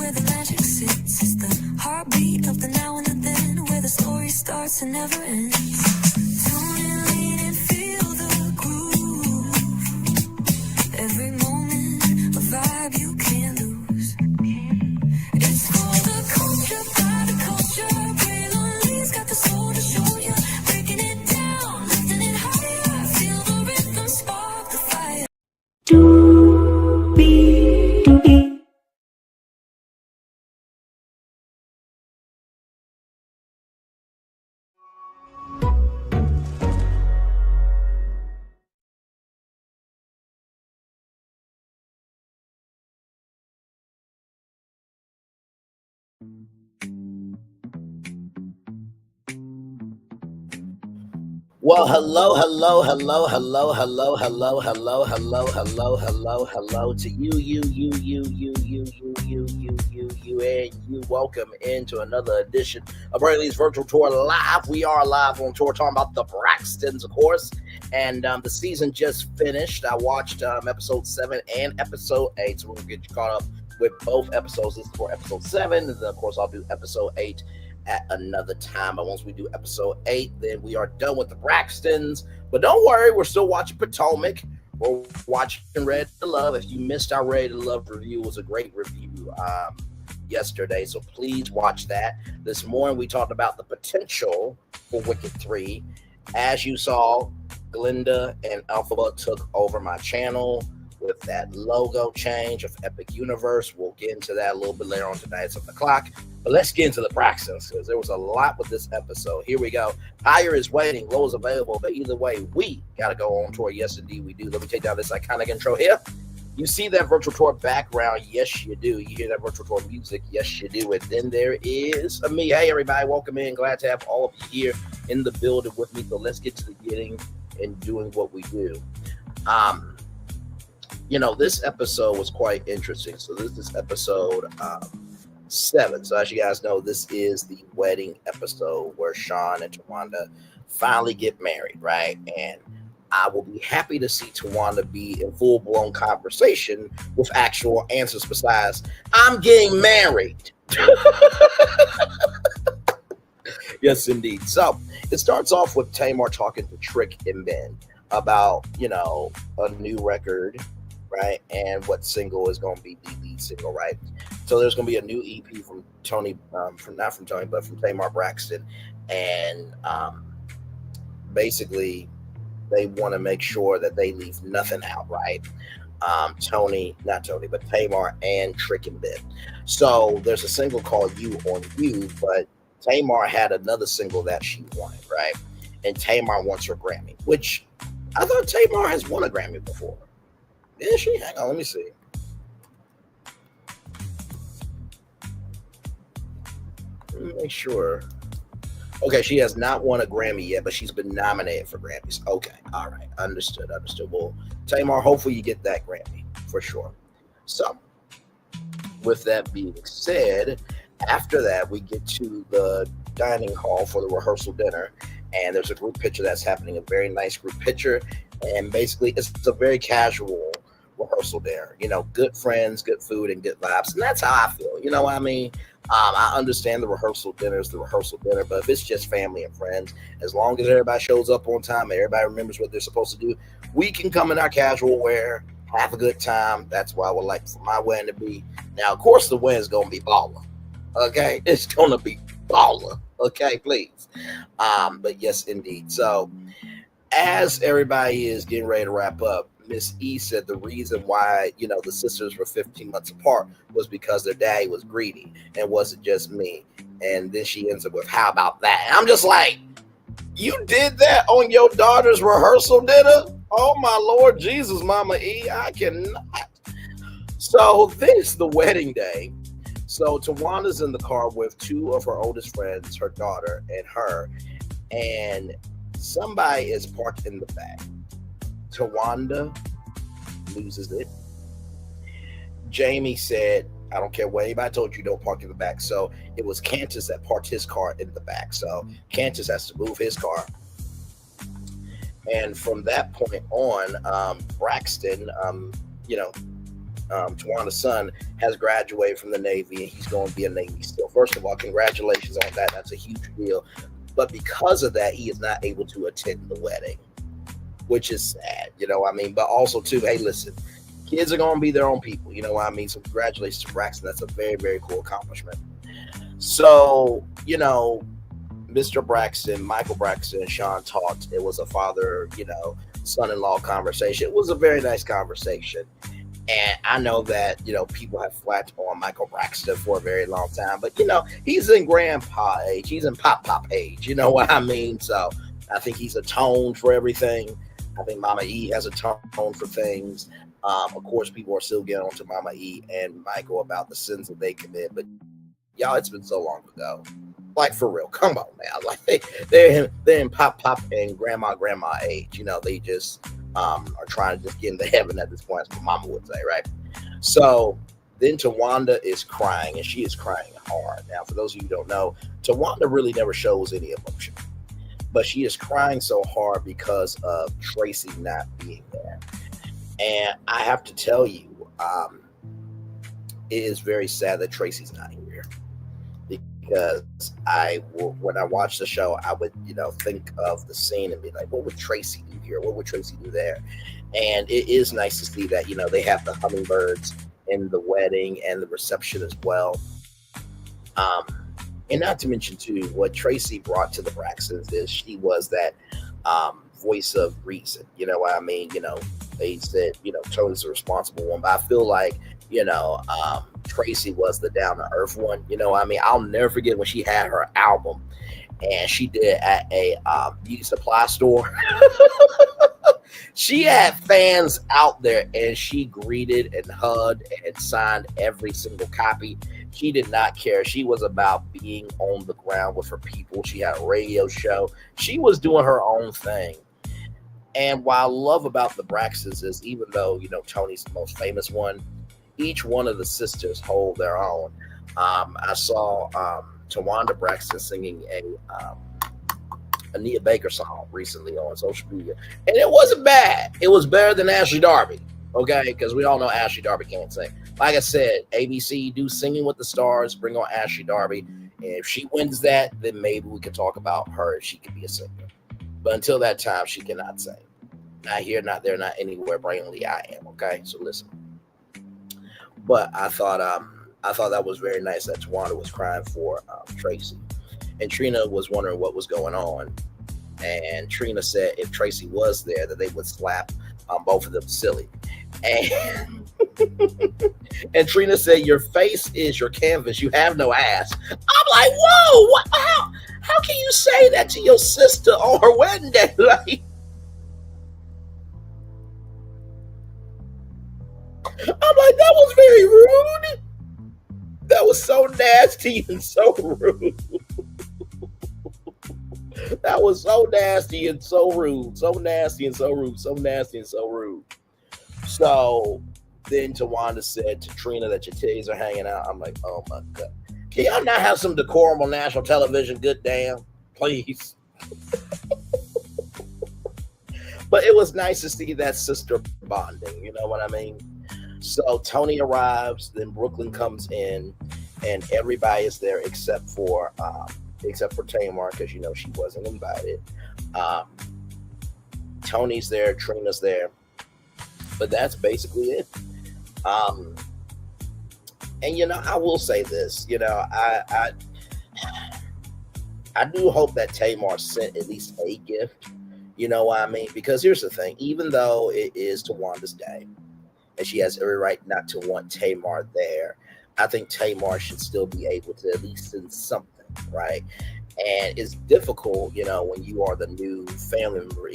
where the magic sits. It's the heartbeat of the now and the then, where the story starts and never ends. Tune in, lean and feel the groove. Every moment, a vibe you can't lose. It's for the culture, by the culture. Braylon got the soul to show you. Breaking it down, lifting it higher. Feel the rhythm, spark the fire. Well, hello to you, and you. Welcome into another edition of Braylon's Virtual Tour Live. We are live on tour talking about the Braxtons, of course, and the season just finished. I watched episode 7 and episode 8, so we're going to get you caught up with both episodes. This is for episode 7, and then, of course, I'll do episode 8 at another time. But once we do episode 8, then we are done with the Braxtons. But don't worry, we're still watching Potomac. We're watching Ready to Love. If you missed our Ready to Love review, it was a great review yesterday, so please watch that. This morning we talked about the potential for Wicked 3. As you saw, Glinda and Alpha took over my channel with that logo change of Epic Universe. We'll get into that a little bit later on tonight at 7 o'clock. But let's get into the Braxtons, because there was a lot with this episode. Here we go. Higher is waiting, low is available, but either way, we got to go on tour. Yes, indeed, we do. Let me take down this iconic intro here. You see that virtual tour background? Yes, you do. You hear that virtual tour music? Yes, you do. And then there is me. Hey, everybody, welcome in. Glad to have all of you here in the building with me. So let's get to the getting and doing what we do. This episode was quite interesting. So this is episode 7. So as you guys know, this is the wedding episode where Sean and Towanda finally get married, right? And I will be happy to see Towanda be in full-blown conversation with actual answers besides, I'm getting married. Yes, indeed. So it starts off with Tamar talking to Trick and Ben about, a new record, right? And what single is going to be the lead single, right? So there's going to be a new EP from from Tamar Braxton. And basically, they want to make sure that they leave nothing out, right? Tamar and Trick and Ben. So there's a single called You on You, but Tamar had another single that she wanted, right? And Tamar wants her Grammy, which I thought Tamar has won a Grammy before. Is she? Hang on, let me see. Let me make sure. Okay, she has not won a Grammy yet, but she's been nominated for Grammys. Okay, all right, understood. Well, Tamar, hopefully you get that Grammy for sure. So, with that being said, after that, we get to the dining hall for the rehearsal dinner, and there's a group picture that's happening, a very nice group picture, and basically it's a very casual rehearsal dinner. Good friends, good food, and good vibes, and that's how I feel. You know what I mean? I understand the rehearsal dinner is the rehearsal dinner, but if it's just family and friends, as long as everybody shows up on time and everybody remembers what they're supposed to do, we can come in our casual wear, have a good time. That's what I would like for my wedding to be. Now, of course, the wedding's going to be baller. Okay? It's going to be baller. Okay, please. But yes, indeed. So, as everybody is getting ready to wrap up, Miss E said the reason why, the sisters were 15 months apart was because their daddy was greedy and wasn't just me. And then she ends up with, how about that? And I'm just like, you did that on your daughter's rehearsal dinner? Oh, my Lord Jesus, Mama E, I cannot. So this, the wedding day. So Tawanda's in the car with 2 of her oldest friends, her daughter and her, and somebody is parked in the back. Towanda loses it. Jamie said, I don't care what anybody told you, don't park in the back. So it was Cantus that parked his car in the back. So Cantus has to move his car. And from that point on, Braxton, Tawanda's son has graduated from the Navy and he's going to be a Navy SEAL. First of all, congratulations on that. That's a huge deal. But because of that, he is not able to attend the wedding, which is sad, you know what I mean? But also, too, hey, listen, kids are going to be their own people, you know what I mean? So congratulations to Braxton. That's a very, very cool accomplishment. So, Mr. Braxton, Michael Braxton, and Sean talked. It was a father, son-in-law conversation. It was a very nice conversation. And I know that, people have flapped on Michael Braxton for a very long time, but, he's in grandpa age. He's in pop age. You know what I mean? So I think he's atoned for everything. I think Mama E has atoned for things. Of course, people are still getting on to Mama E and Michael about the sins that they commit. But, y'all, it's been so long ago. Like, for real. Come on now. Like, they're in pop and grandma age. They just... are trying to just get into heaven at this point, as my mama would say, right? So then Towanda is crying, and she is crying hard. Now, for those of you who don't know, Towanda really never shows any emotion, but she is crying so hard because of Tracy not being there. And I have to tell you, it is very sad that Tracy's not here. Because when I watch the show, I would, think of the scene and be like, what would Tracy do here? What would Tracy do there? And it is nice to see that, they have the hummingbirds in the wedding and the reception as well. And not to mention, too, what Tracy brought to the Braxtons is she was that voice of reason. You know what I mean? They said, Tony's the responsible one, but I feel like, Tracy was the down to earth one. You know what I mean? I'll never forget when she had her album and she did at a beauty supply store. She had fans out there and she greeted and hugged and signed every single copy. She did not care. She was about being on the ground with her people. She had a radio show. She was doing her own thing. And what I love about the Braxtons is, even though, Tony's the most famous one, each one of the sisters hold their own. I saw Towanda Braxton singing a Anita Baker song recently on social media, and it wasn't bad. It was better than Ashley Darby, okay? Because we all know Ashley Darby can't sing. Like I said, ABC do Singing with the Stars, bring on Ashley Darby, and if she wins that, then maybe we can talk about her if she can be a singer. But until that time, she cannot sing. Not here, not there, not anywhere. Brainly, I am, okay? So listen. But I thought that was very nice that Towanda was crying for Tracy. And Trina was wondering what was going on. And Trina said if Tracy was there, that they would slap both of them silly. And, and Trina said, your face is your canvas. You have no ass. I'm like, whoa, what, how can you say that to your sister on her wedding day? Like, I'm like, that was very rude. That was so nasty and so rude. That was so nasty and so rude. So nasty and so rude. So nasty and so rude. So then Towanda said to Trina that your titties are hanging out. I'm like, oh my God. Can y'all not have some decorum on national television? Good damn. Please. But it was nice to see that sister bonding. You know what I mean? So Tony arrives, then Brooklyn comes in, and everybody is there except for Tamar, because she wasn't invited. Tony's there, Trina's there, but that's basically it. And I will say this, I do hope that Tamar sent at least a gift. You know what I mean? Because here's the thing: even though it is Tawanda's day, and she has every right not to want Tamar there, I think Tamar should still be able to at least send something, right? And it's difficult, when you are the new family member,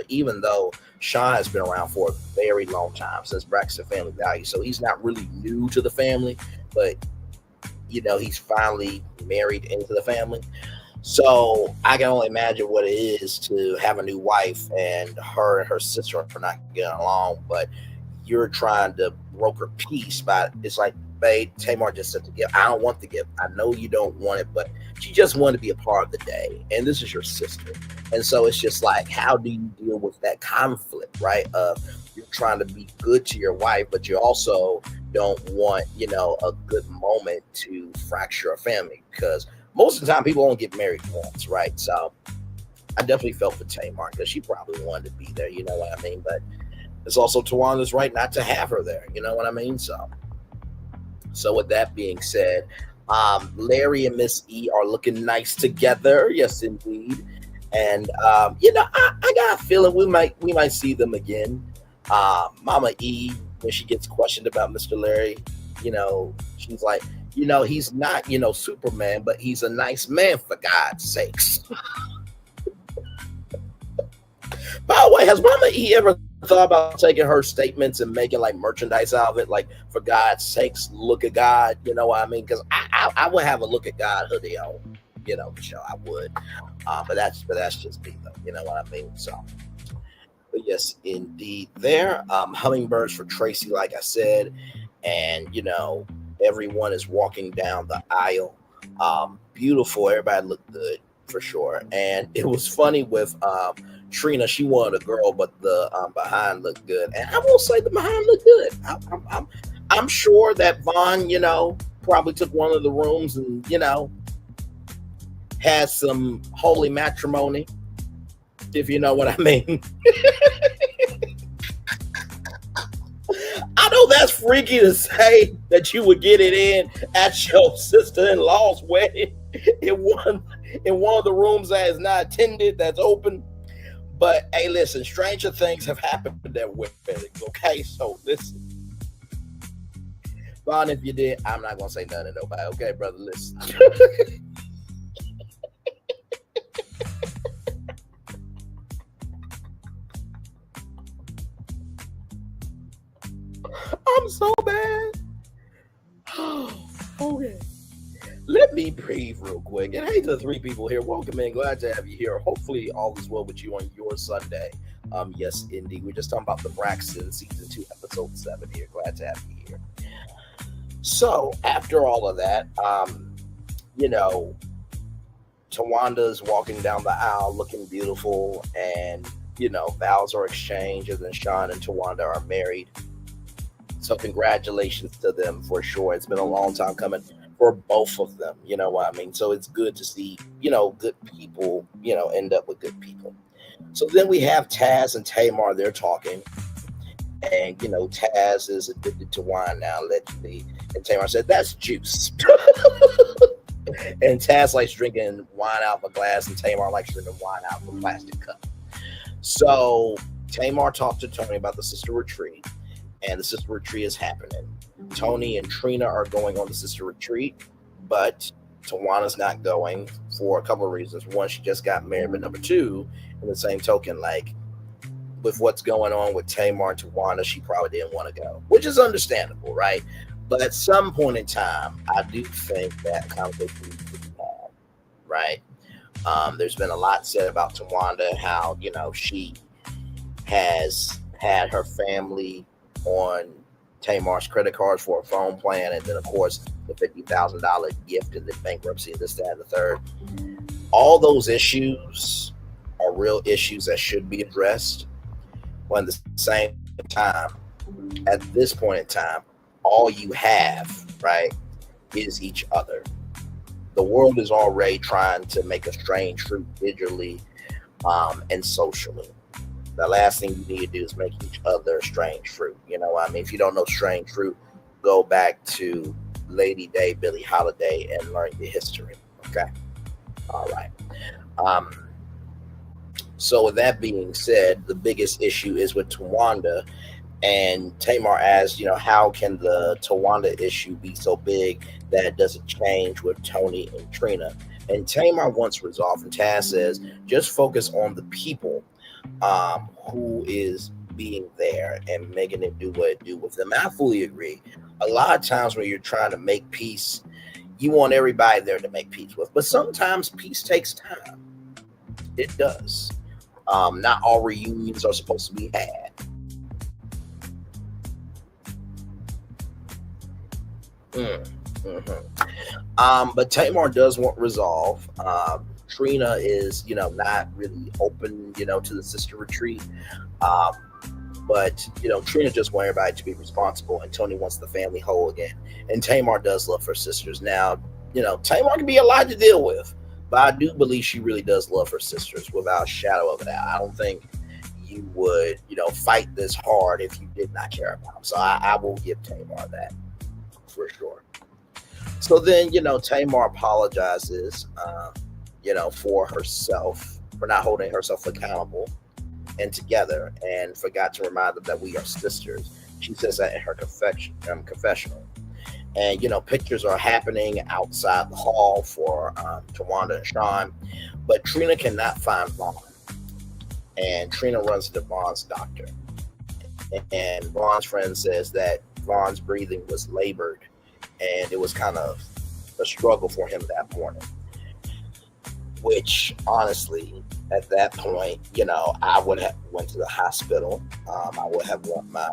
even though Sean has been around for a very long time, since Braxton Family Value. So he's not really new to the family, but, he's finally married into the family. So I can only imagine what it is to have a new wife and her sister are not getting along, but you're trying to broker peace. But it's like, babe, Tamar just said the gift. I don't want the gift. I know you don't want it, but she just wanted to be a part of the day. And this is your sister. And so it's just like, how do you deal with that conflict, right? Of you're trying to be good to your wife, but you also don't want, a good moment to fracture a family, because most of the time people don't get married once, right? So I definitely felt for Tamar because she probably wanted to be there, you know what I mean? But it's also Tawanda's right not to have her there, you know what I mean? So with that being said, Larry and Miss E are looking nice together, yes indeed. And I got a feeling we might see them again. Mama E, when she gets questioned about Mr. Larry, she's like, he's not, Superman, but he's a nice man, for God's sakes. By the way, has Mama E ever thought about taking her statements and making like merchandise out of it? Like, for God's sakes, look at God. You know what I mean? Because I would have a look at God hoodie on, Michelle. I would. But that's just me, though. You know what I mean? So, but yes, indeed. There, hummingbirds for Tracy, like I said, and everyone is walking down the aisle. Beautiful. Everybody looked good for sure, and it was funny with Trina. She wanted a girl, but the behind looked good, and I will say the behind looked good. I'm sure that Vaughn, probably took one of the rooms and had some holy matrimony, if you know what I mean. I know that's freaky to say that you would get it in at your sister-in-law's wedding in one of the rooms that is not attended, that's open. But hey, listen, stranger things have happened at weddings, okay? So listen, Vaughn, if you did, I'm not gonna say nothing to nobody, okay, brother? Listen. I'm so bad. Okay. Let me breathe real quick. And hey to the three people here. Welcome in. Glad to have you here. Hopefully all is well with you on your Sunday. Yes, indeed. We're just talking about the Braxtons season 2, episode 7 here. Glad to have you here. So after all of that, Tawanda's walking down the aisle looking beautiful, and vows are exchanged, and then Sean and Towanda are married. So congratulations to them for sure. It's been a long time coming for both of them. You know what I mean? So it's good to see, good people, end up with good people. So then we have Taz and Tamar. They're talking. And, Taz is addicted to wine now, allegedly. And Tamar said, that's juice. And Taz likes drinking wine out of a glass, and Tamar likes drinking wine out of a plastic cup. So Tamar talked to Tony about the sister retreat. And the sister retreat is happening. Tony and Trina are going on the sister retreat, but Tawanda's not going for a couple of reasons. One, she just got married, but number two, in the same token, like with what's going on with Tamar and Towanda, she probably didn't want to go, which is understandable, right? But at some point in time, I do think that conversation needs to be had, right? There's been a lot said about Towanda, how she has had her family on Tamar's credit cards for a phone plan, and then of course the $50,000 gift and the bankruptcy and this, that, and the third. All those issues are real issues that should be addressed. When at the same time, at this point in time, all you have, right, is each other. The world is already trying to make a strange fruit digitally and socially. The last thing you need to do is make each other strange fruit. You know what I mean? If you don't know strange fruit, go back to Lady Day, Billie Holiday, and learn your history. Okay? All right. So with that being said, the biggest issue is with Towanda, and Tamar asks, how can the Towanda issue be so big that it doesn't change with Tony and Trina? And Tamar wants resolve, and Taz says, just focus on the people who is being there and making it do what it do with them. I fully agree. A lot of times when you're trying to make peace, you want everybody there to make peace with. But sometimes peace takes time. It does. Not all reunions are supposed to be had. Mm, mhm. But Tamar does want resolve. Trina is, not really open, to the sister retreat. Um, but Trina just wants everybody to be responsible, and Tony wants the family whole again. And Tamar does love her sisters. Now, Tamar can be a lot to deal with, but I do believe she really does love her sisters without a shadow of a doubt. I don't think you would, fight this hard if you did not care about them. So I will give Tamar that for sure. So then, Tamar apologizes, for herself, for not holding herself accountable and together, and forgot to remind them that we are sisters. She says that in her confessional. And, pictures are happening outside the hall for Towanda and Sean, but Trina cannot find Vaughn. And Trina runs to Vaughn's doctor. And Vaughn's friend says that Vaughn's breathing was labored, and it was kind of a struggle for him that morning. Which honestly, at that point, I would have went to the hospital. I would have want my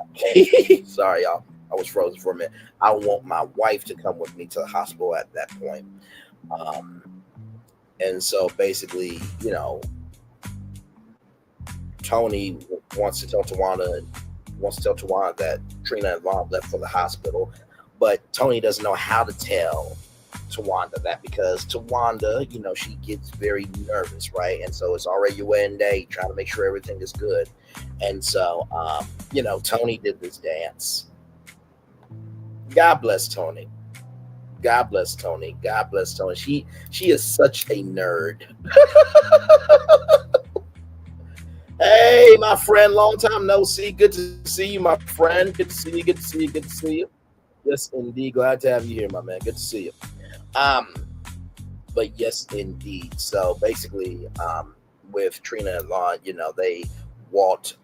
sorry y'all, I was frozen for a minute. I would want my wife to come with me to the hospital at that point. Um, and so basically, Tony wants to tell Tawanda that Trina and Vaughn left for the hospital, but Tony doesn't know how to tell Tawanda that, because Tawanda, she gets very nervous, right? And so it's already your wedding day, trying to make sure everything is good. And so, Tony did this dance. God bless Tony. God bless Tony. God bless Tony. She is such a nerd. Hey, my friend, long time no see. Good to see you, my friend. Good to see you. Good to see you. Good to see you. Yes, indeed. Glad to have you here, my man. Good to see you. Um, but yes, indeed. So basically, with Trina and Vaughn, they walked.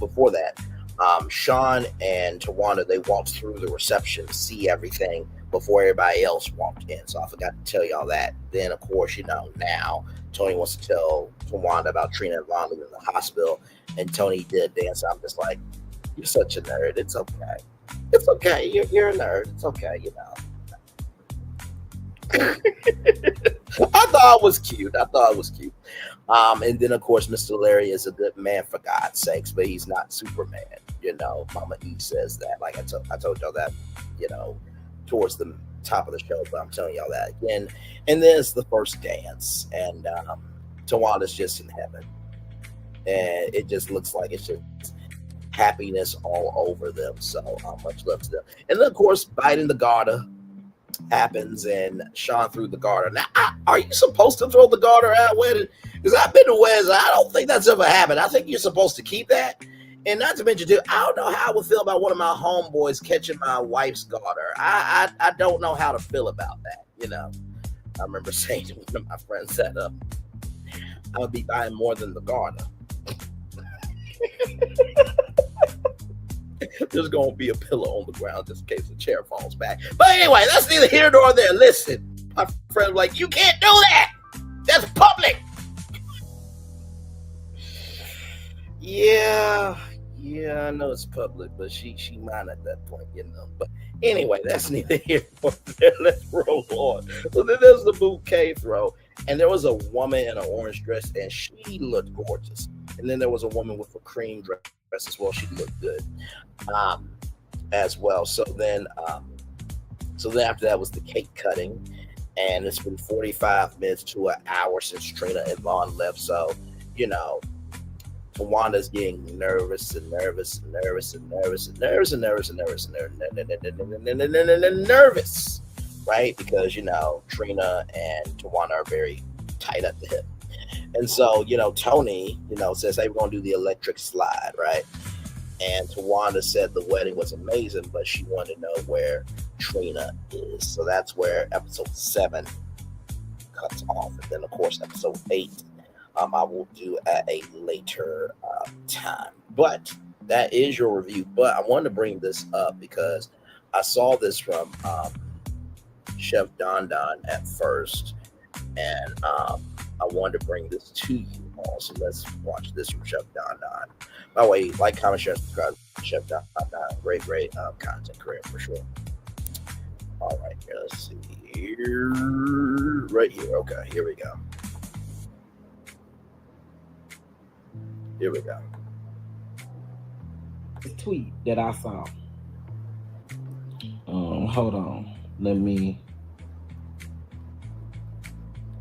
Before that, Sean and Tawanda, they walked through the reception to see everything before everybody else walked in. So I forgot to tell y'all that. Then, of course, now Tony wants to tell Tawanda about Trina and Vaughn leaving the hospital, and Tony did dance. I'm just like, you're such a nerd. It's okay. It's okay. You're a nerd. It's okay. I thought it was cute. And then, of course, Mr. Larry is a good man, for God's sakes, but he's not Superman. Mama E says that. Like I told y'all that, towards the top of the show, but I'm telling y'all that again. And then it's the first dance, and Tawanda's just in heaven. And it just looks like it's just happiness all over them. So much love to them. And then, of course, biting the garter happens, and Sean threw the garter. Now, are you supposed to throw the garter at a wedding? Because I've been to weddings, I don't think that's ever happened. I think you're supposed to keep that. And not to mention, too, I don't know how I would feel about one of my homeboys catching my wife's garter. I don't know how to feel about that. I remember saying to one of my friends that I would be buying more than the garter. There's going to be a pillow on the ground just in case the chair falls back. But anyway, that's neither here nor there. Listen, my friend was like, you can't do that. That's public. Yeah, I know it's public, but she mine at that point, But anyway, that's neither here nor there. Let's roll on. So then there's the bouquet throw, and there was a woman in an orange dress, and she looked gorgeous. And then there was a woman with a cream dress as well. She looked good, as well. So then after that was the cake cutting, and it's been 45 minutes to an hour since Trina and Vaughn left. So Tawanda's getting nervous, right? Because Trina and Tawanda are very tight at the hip. And so, Tony, says, hey, we're going to do the electric slide, right? And Tawanda said the wedding was amazing, but she wanted to know where Trina is. So that's where episode 7 cuts off. And then, of course, episode 8, I will do at a later time. But that is your review. But I wanted to bring this up because I saw this from Chef Don at first. And I wanted to bring this to you all. So let's watch this from Chef Don. By the way, like, comment, share, subscribe. Chef Don, great content creator for sure. All right, here, let's see here. Right here. Okay, here we go. Here we go. Tweet that I saw. Hold on. Let me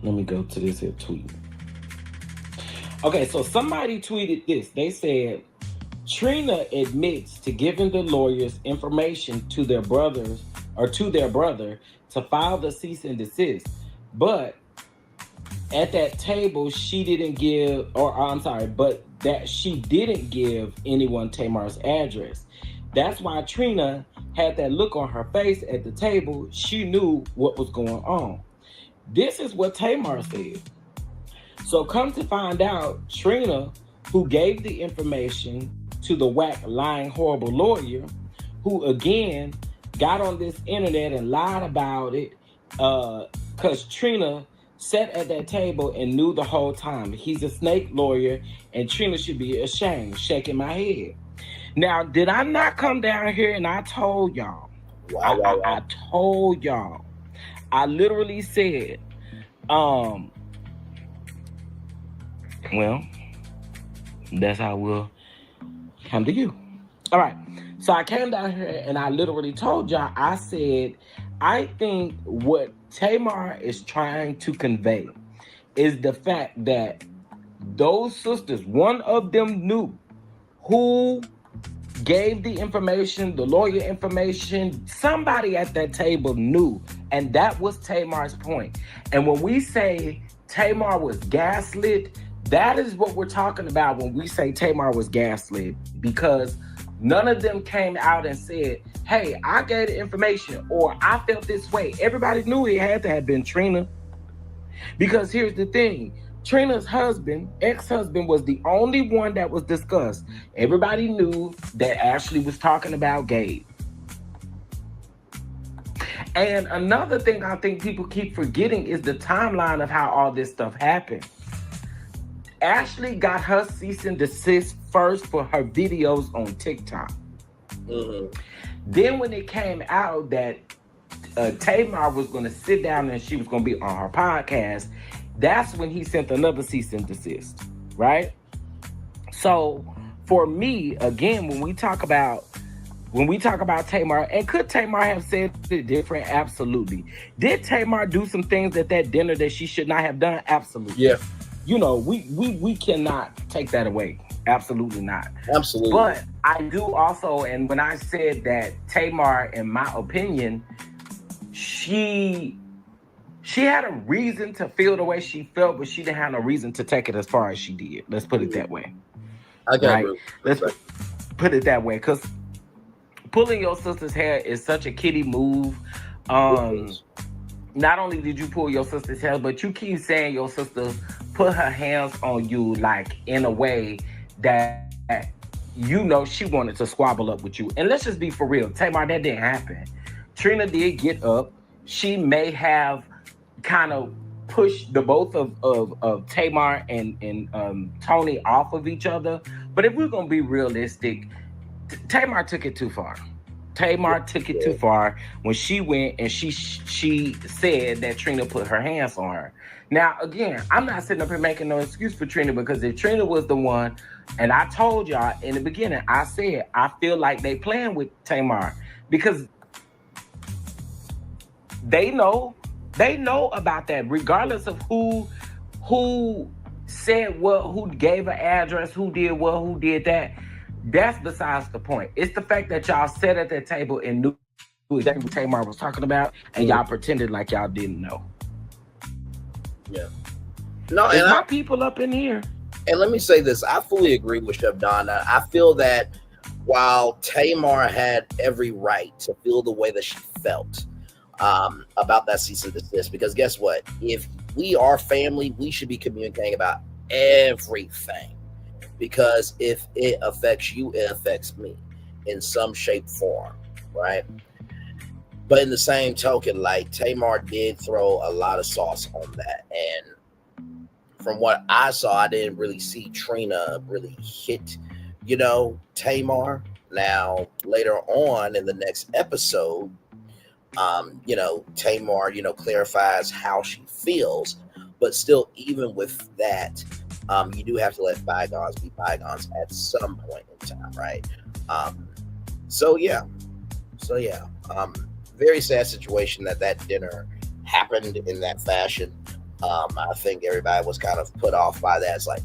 go to this here tweet. Okay, so somebody tweeted this. They said Trina admits to giving the lawyers information to their brothers or to their brother to file the cease and desist, but at that table she didn't give, or I'm sorry, but that she didn't give anyone Tamar's address. That's why Trina had that look on her face at the table. She knew what was going on. This is what Tamar said. So come to find out, Trina, who gave the information to the whack, lying, horrible lawyer, who again got on this internet and lied about it, because Trina sat at that table and knew the whole time. He's a snake lawyer, and Trina should be ashamed, shaking my head. Now, did I not come down here and I told y'all? Wow. I told y'all. I literally said, well, that's how we'll come to you. All right. So I came down here and I literally told y'all, I said, I think what Tamar is trying to convey is the fact that those sisters, one of them knew who gave the information, the lawyer information. Somebody at that table knew, and that was Tamar's point. And when we say Tamar was gaslit, that is what we're talking about when we say Tamar was gaslit, because none of them came out and said, hey, I gave the information, or I felt this way. Everybody knew it had to have been Trina. Because here's the thing, Trina's husband, ex-husband, was the only one that was discussed. Everybody knew that Ashley was talking about Gabe. And another thing I think people keep forgetting is the timeline of how all this stuff happened. Ashley got her cease and desist first for her videos on TikTok. Mm-hmm. Then when it came out that Tamar was going to sit down and she was going to be on her podcast, that's when he sent another cease and desist, right? So for me, again, when we talk about Tamar, and could Tamar have said it different? Absolutely. Did Tamar do some things at that dinner that she should not have done? Absolutely. Yeah. You know, we cannot take that away. Absolutely not. Absolutely. But I do also, and when I said that Tamar, in my opinion, she had a reason to feel the way she felt, but she didn't have no reason to take it as far as she did. Let's put it that way. I got right? Let's put it that way, because pulling your sister's hair is such a kiddie move. Not only did you pull your sister's hair, but you keep saying your sister put her hands on you, like in a way that you know she wanted to squabble up with you. And let's just be for real, Tamar, that didn't happen. Trina did get up. She may have kind of pushed the both of Tamar and Tony off of each other. But if we're gonna be realistic, Tamar took it too far. Tamar took it too far when she went and she said that Trina put her hands on her. Now, again, I'm not sitting up here making no excuse for Trina, because if Trina was the one, and I told y'all in the beginning, I said, I feel like they playing with Tamar, because they know about that, regardless of who said what, who gave an address, who did what, who did that. That's besides the point. It's the fact that y'all sat at that table and knew exactly what Tamar was talking about, and y'all pretended like y'all didn't know. Yeah. No, and my people up in here. And let me say this. I fully agree with Chef Donna. I feel that while Tamar had every right to feel the way that she felt about that cease and desist, because guess what? If we are family, we should be communicating about everything. Because if it affects you, it affects me in some shape, form, right? But in the same token, like, Tamar did throw a lot of sauce on that. And from what I saw, I didn't really see Trina really hit, Tamar. Now, later on in the next episode, Tamar, clarifies how she feels, but still, even with that, you do have to let bygones be bygones at some point in time, right? So yeah, very sad situation that dinner happened in that fashion. I think everybody was kind of put off by that. It's like,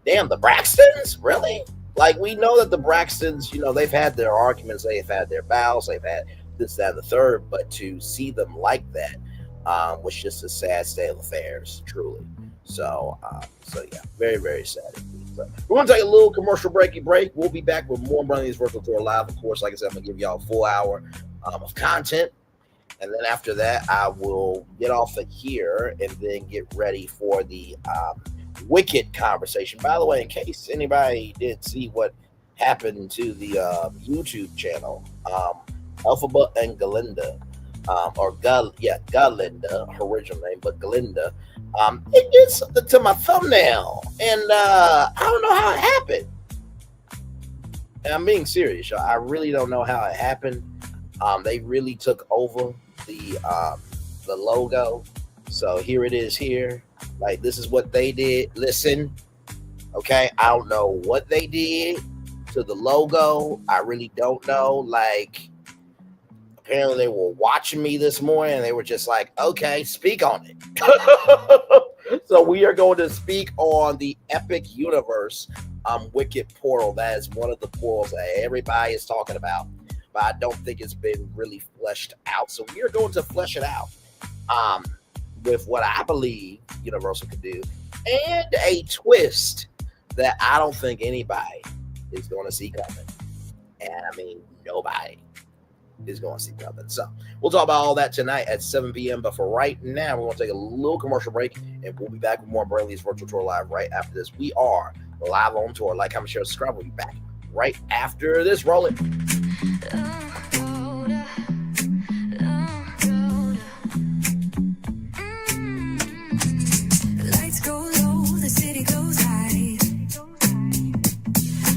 damn, the Braxtons, really? Like, we know that the Braxtons, they've had their arguments, they've had their vows, they've had this, that, and the third, but to see them like that was just a sad state of affairs, truly. So yeah, very, very sad indeed. So we're going to take a little commercial break. We'll be back with more Brunley's Virtual Tour Live. Of course, like I said, I'm going to give y'all a full hour of content. And then after that, I will get off of here and then get ready for the Wicked conversation. By the way, in case anybody didn't see what happened to the YouTube channel, Elphaba and Galinda, Galinda, her original name, but Galinda, it did something to my thumbnail, and I don't know how it happened. And I'm being serious, y'all. I really don't know how it happened. They really took over the logo. So here it is here. Like, this is what they did. Listen, okay, I don't know what they did to the logo. I really don't know. Like, apparently they were watching me this morning and they were just like, okay, speak on it. So we are going to speak on the Epic Universe Wicked portal. That is one of the portals that everybody is talking about, but I don't think it's been really fleshed out. So we are going to flesh it out with what I believe Universal could do, and a twist that I don't think anybody is going to see coming. And I mean, nobody is going to see coming. So we'll talk about all that tonight at 7 p.m. But for right now, we're going to take a little commercial break, and we'll be back with more Brandley's Virtual Tour Live right after this. We are live on tour. Like, comment, share, subscribe. We'll be back right after this. Roll it. Lights go low, the city goes high.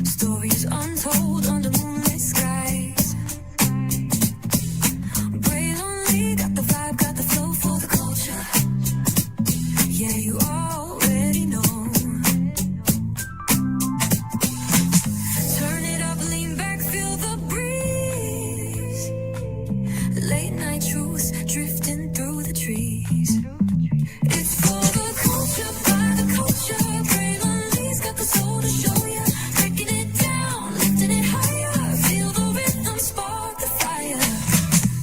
Stories untold under moonlit skies. Brain only got the vibe, got the flow for the culture. Yeah, you already know. Turn it up, lean back, feel the breeze. Late night truths drifting through the trees. It's for the culture, by the culture. Braylonly's got the soul to show ya. Breaking it down, lifting it higher. Feel the rhythm, spark the fire.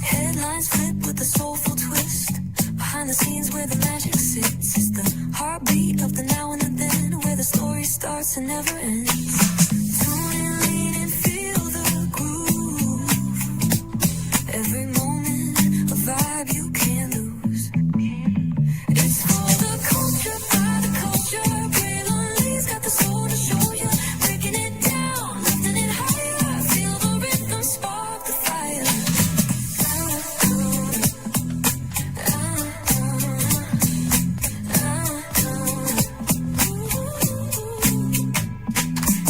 Headlines flip with a soulful twist. Behind the scenes where the magic sits. It's the heartbeat of the now and the then, where the story starts and never ends. Tune in, lean and feel the groove. Every moment, a vibe you can't lose. It's for the culture, by the culture. Braylonly's got the soul to show ya. Breaking it down, lifting it higher. Feel the rhythm, spark the fire.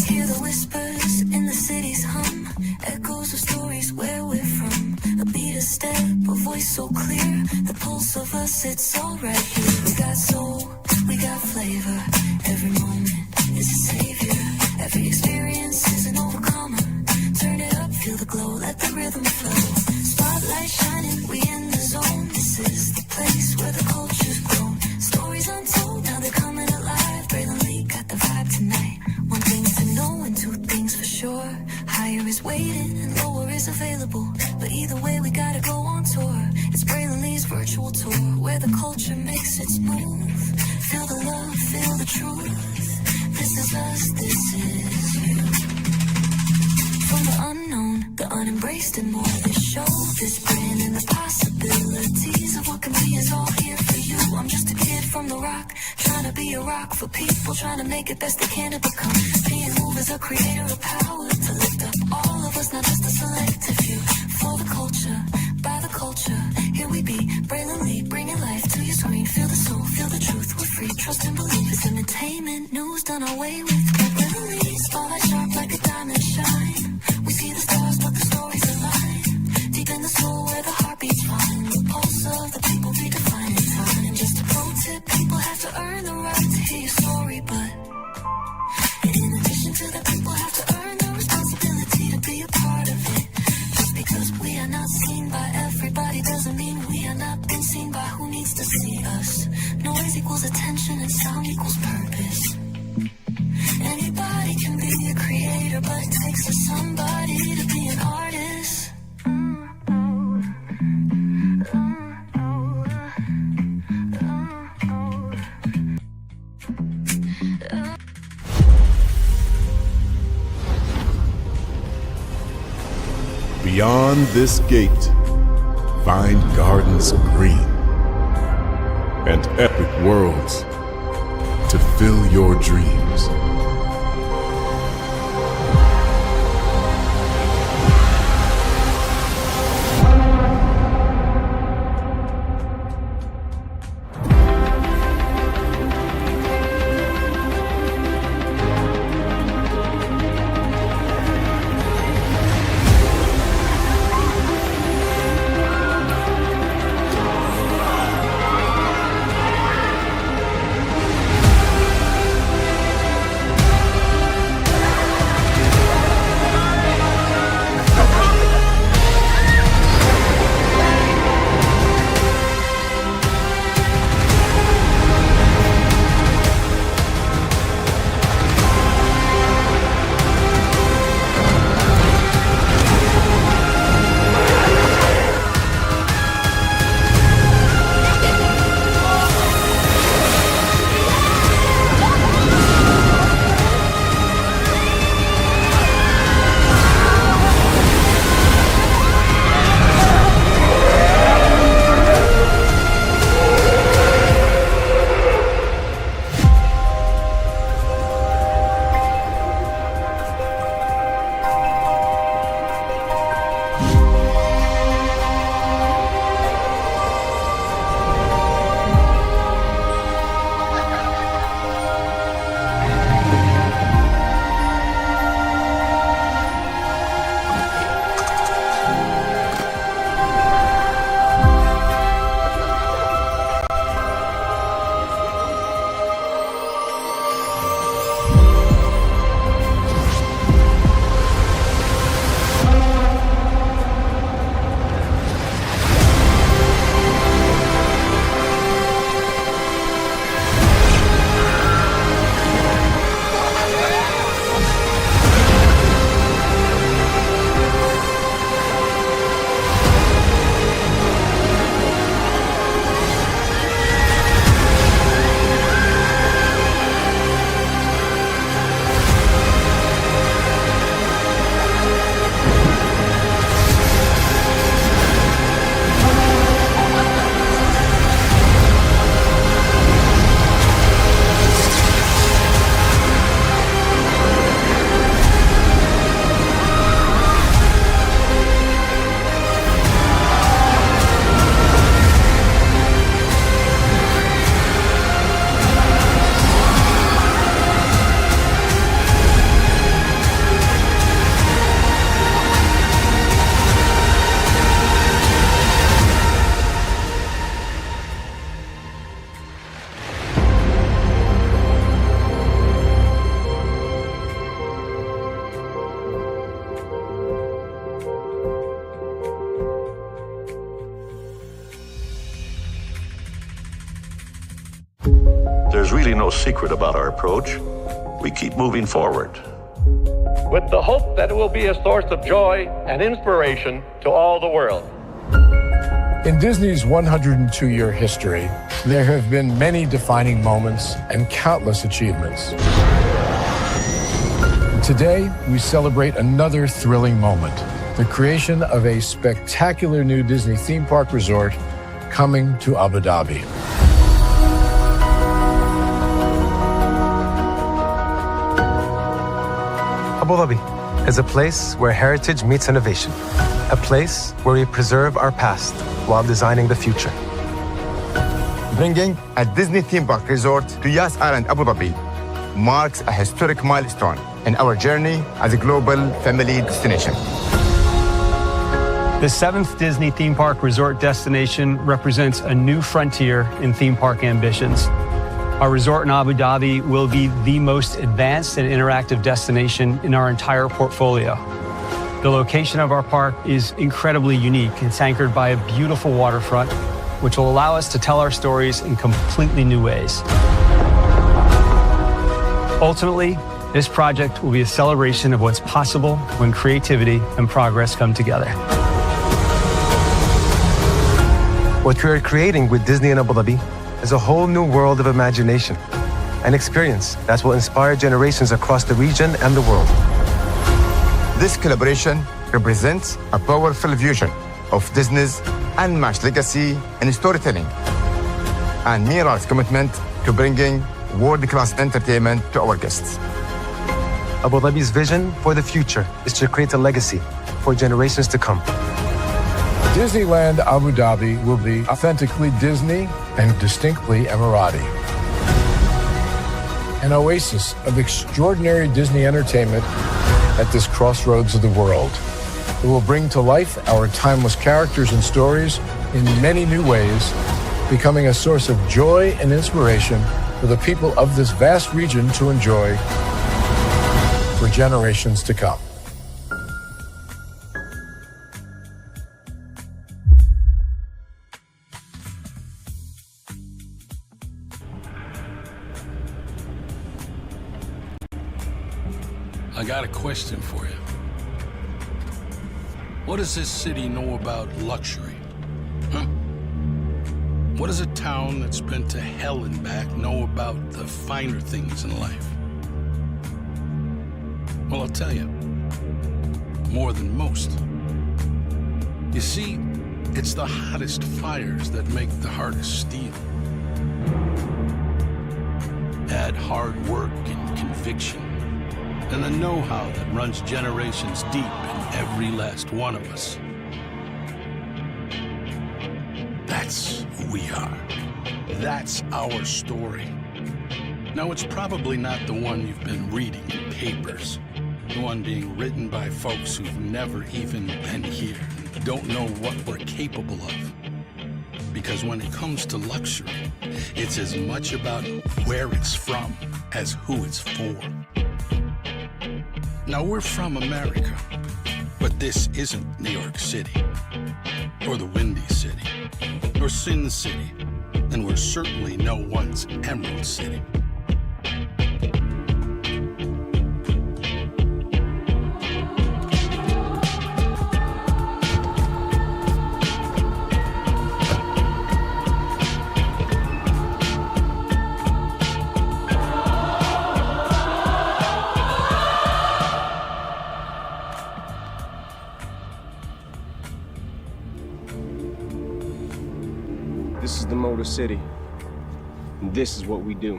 Hear the whispers in the city's hum. Echoes of stories where we're from. A beat, a step, a voice so clear. The pulse of us, it's all right here. We got soul, we got flavor. Every moment is a savior. Every experience is an overcomer. Turn it up, feel the glow, let the rhythm flow. Spotlight shining, we in the zone. This is the place where the culture's grown. Stories untold, now they're coming alive. Braylonly got the vibe tonight. One thing to know and two things for sure. Higher is waiting and lower is available. But either way, we gotta go on tour. It's Braylonly's virtual tour, where the culture makes its move. Feel the love, feel the truth. This is us, this is you. From the unknown, the unembraced and more. This show, this brand, and the possibilities of what can be is all here for you. I'm just a kid from the rock, trying to be a rock for people, trying to make it best they can to become. Being moved as a creator of power to lift up all of us, not just a selective few. For the culture, by the culture, here we be. Braylonly, bringing life to your screen. Feel the soul, feel the truth. We're free, trust and believe. It's entertainment, news done away with. Braylonly, spotlight sharp like a diamond shine. We see the stars, but the stories align. Deep in the soul where the heartbeats find. Unseen by who needs to see us. Noise equals attention and sound equals purpose. Anybody can be a creator, but it takes somebody to be an artist. Beyond this gate, find gardens green and epic worlds to fill your dreams. There's really no secret about our approach. We keep moving forward. With the hope that it will be a source of joy and inspiration to all the world. In Disney's 102-year history, there have been many defining moments and countless achievements. Today, we celebrate another thrilling moment, the creation of a spectacular new Disney theme park resort coming to Abu Dhabi. Abu Dhabi is a place where heritage meets innovation, a place where we preserve our past while designing the future. Bringing a Disney theme park resort to Yas Island, Abu Dhabi, marks a historic milestone in our journey as a global family destination. The 7th Disney theme park resort destination represents a new frontier in theme park ambitions. Our resort in Abu Dhabi will be the most advanced and interactive destination in our entire portfolio. The location of our park is incredibly unique. It's anchored by a beautiful waterfront which will allow us to tell our stories in completely new ways. Ultimately, this project will be a celebration of what's possible when creativity and progress come together. What we are creating with Disney in Abu Dhabi is a whole new world of imagination, an experience that will inspire generations across the region and the world. This collaboration represents a powerful fusion of Disney's unmatched legacy in storytelling and Miral's commitment to bringing world-class entertainment to our guests. Abu Dhabi's vision for the future is to create a legacy for generations to come. Disneyland Abu Dhabi will be authentically Disney and distinctly Emirati. An oasis of extraordinary Disney entertainment at this crossroads of the world. It will bring to life our timeless characters and stories in many new ways, becoming a source of joy and inspiration for the people of this vast region to enjoy for generations to come. I got a question for you. What does this city know about luxury? Huh? What does a town that's been to hell and back know about the finer things in life? Well, I'll tell you, more than most. You see, it's the hottest fires that make the hardest steel. Add hard work and conviction, and the know-how that runs generations deep in every last one of us. That's who we are. That's our story. Now, it's probably not the one you've been reading in papers. The one being written by folks who've never even been here and don't know what we're capable of. Because when it comes to luxury, it's as much about where it's from as who it's for. Now, we're from America, but this isn't New York City, or the Windy City, or Sin City, and we're certainly no one's Emerald City. This is the Motor City, and this is what we do.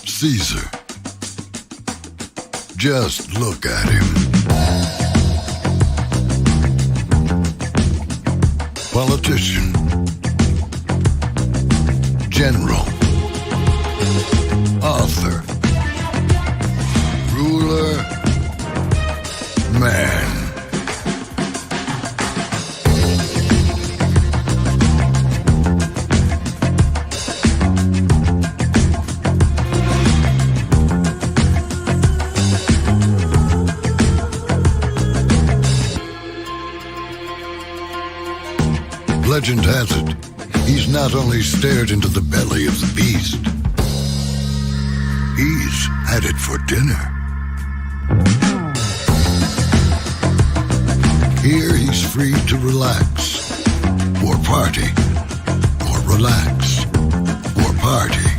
Caesar. Just look at him. Politician. General. Author. Ruler. Man. Legend has it, he's not only stared into the belly of the beast, he's had it for dinner. Here he's free to relax, or party, or relax, or party,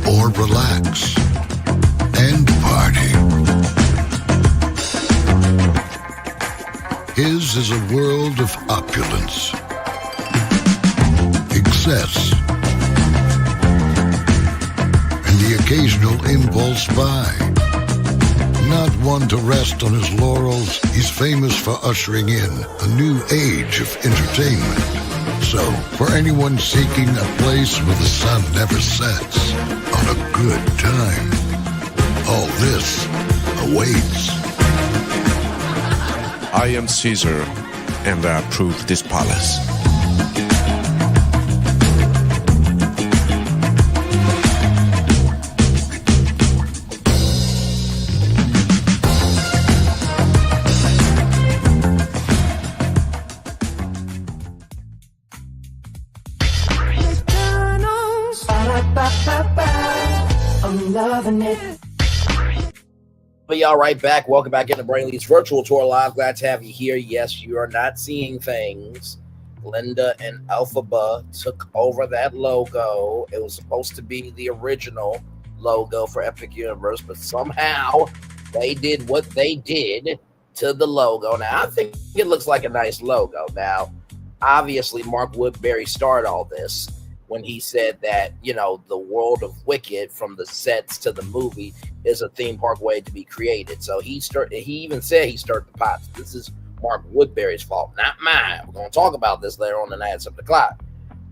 or relax, and party. His is a world of opulence, excess, and the occasional impulse buy. Not one to rest on his laurels, he's famous for ushering in a new age of entertainment. So, for anyone seeking a place where the sun never sets on a good time, all this awaits. I am Caesar, and I approve this palace. I'm loving it. But y'all right back. Welcome back into Brainley's virtual tour live. Glad to have you here. Yes, you are not seeing things. Linda and Alphaba took over that logo. It was supposed to be the original logo for Epic Universe, but somehow they did what they did to the logo. Now, I think it looks like a nice logo. Now, obviously, Mark Woodbury started all this when he said that, you know, the world of Wicked, from the sets to the movie, is a theme park way to be created. So he even said he started the pot. This is Mark Woodbury's fault, not mine. We're going to talk about this later on tonight at 7 o'clock,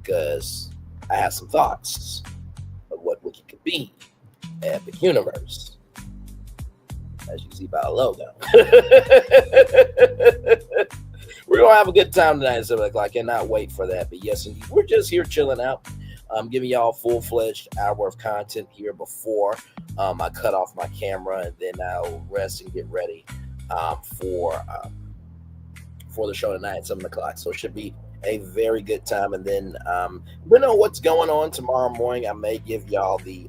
because I have some thoughts of what Wicked could be at Epic Universe, as you see by the logo. We're going to have a good time tonight at 7 o'clock. I cannot wait for that. But yes, indeed, we're just here chilling out. I'm giving y'all a full-fledged hour of content here before I cut off my camera, and then I'll rest and get ready for the show tonight at 7 o'clock. So it should be a very good time. And then we know what's going on tomorrow morning. I may give y'all the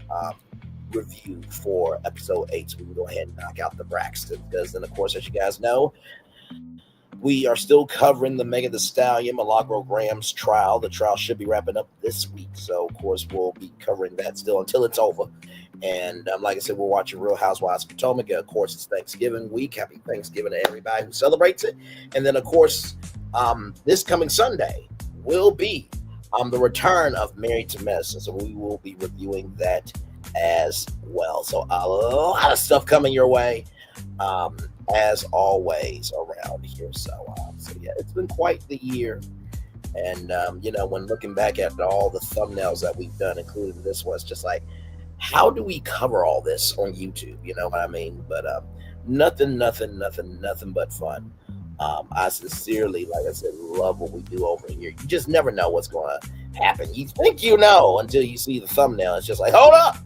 review for episode 8, so we can go ahead and knock out the Braxtons, because then, of course, as you guys know, we are still covering the Megan Thee Stallion, Milagro Graham's trial. The trial should be wrapping up this week. So, of course, we'll be covering that still until it's over. And like I said, we're watching Real Housewives of Potomac. Of course, it's Thanksgiving week. Happy Thanksgiving to everybody who celebrates it. And then, of course, this coming Sunday will be the return of Married to Medicine. So we will be reviewing that as well. So a lot of stuff coming your way. As always around here. So yeah, it's been quite the year. And, you know, when looking back at all the thumbnails that we've done, including this one, it's just like, how do we cover all this on YouTube? You know what I mean? But nothing but fun. I sincerely, like I said, love what we do over here. You just never know what's going to happen. You think you know until you see the thumbnail. It's just like, hold up.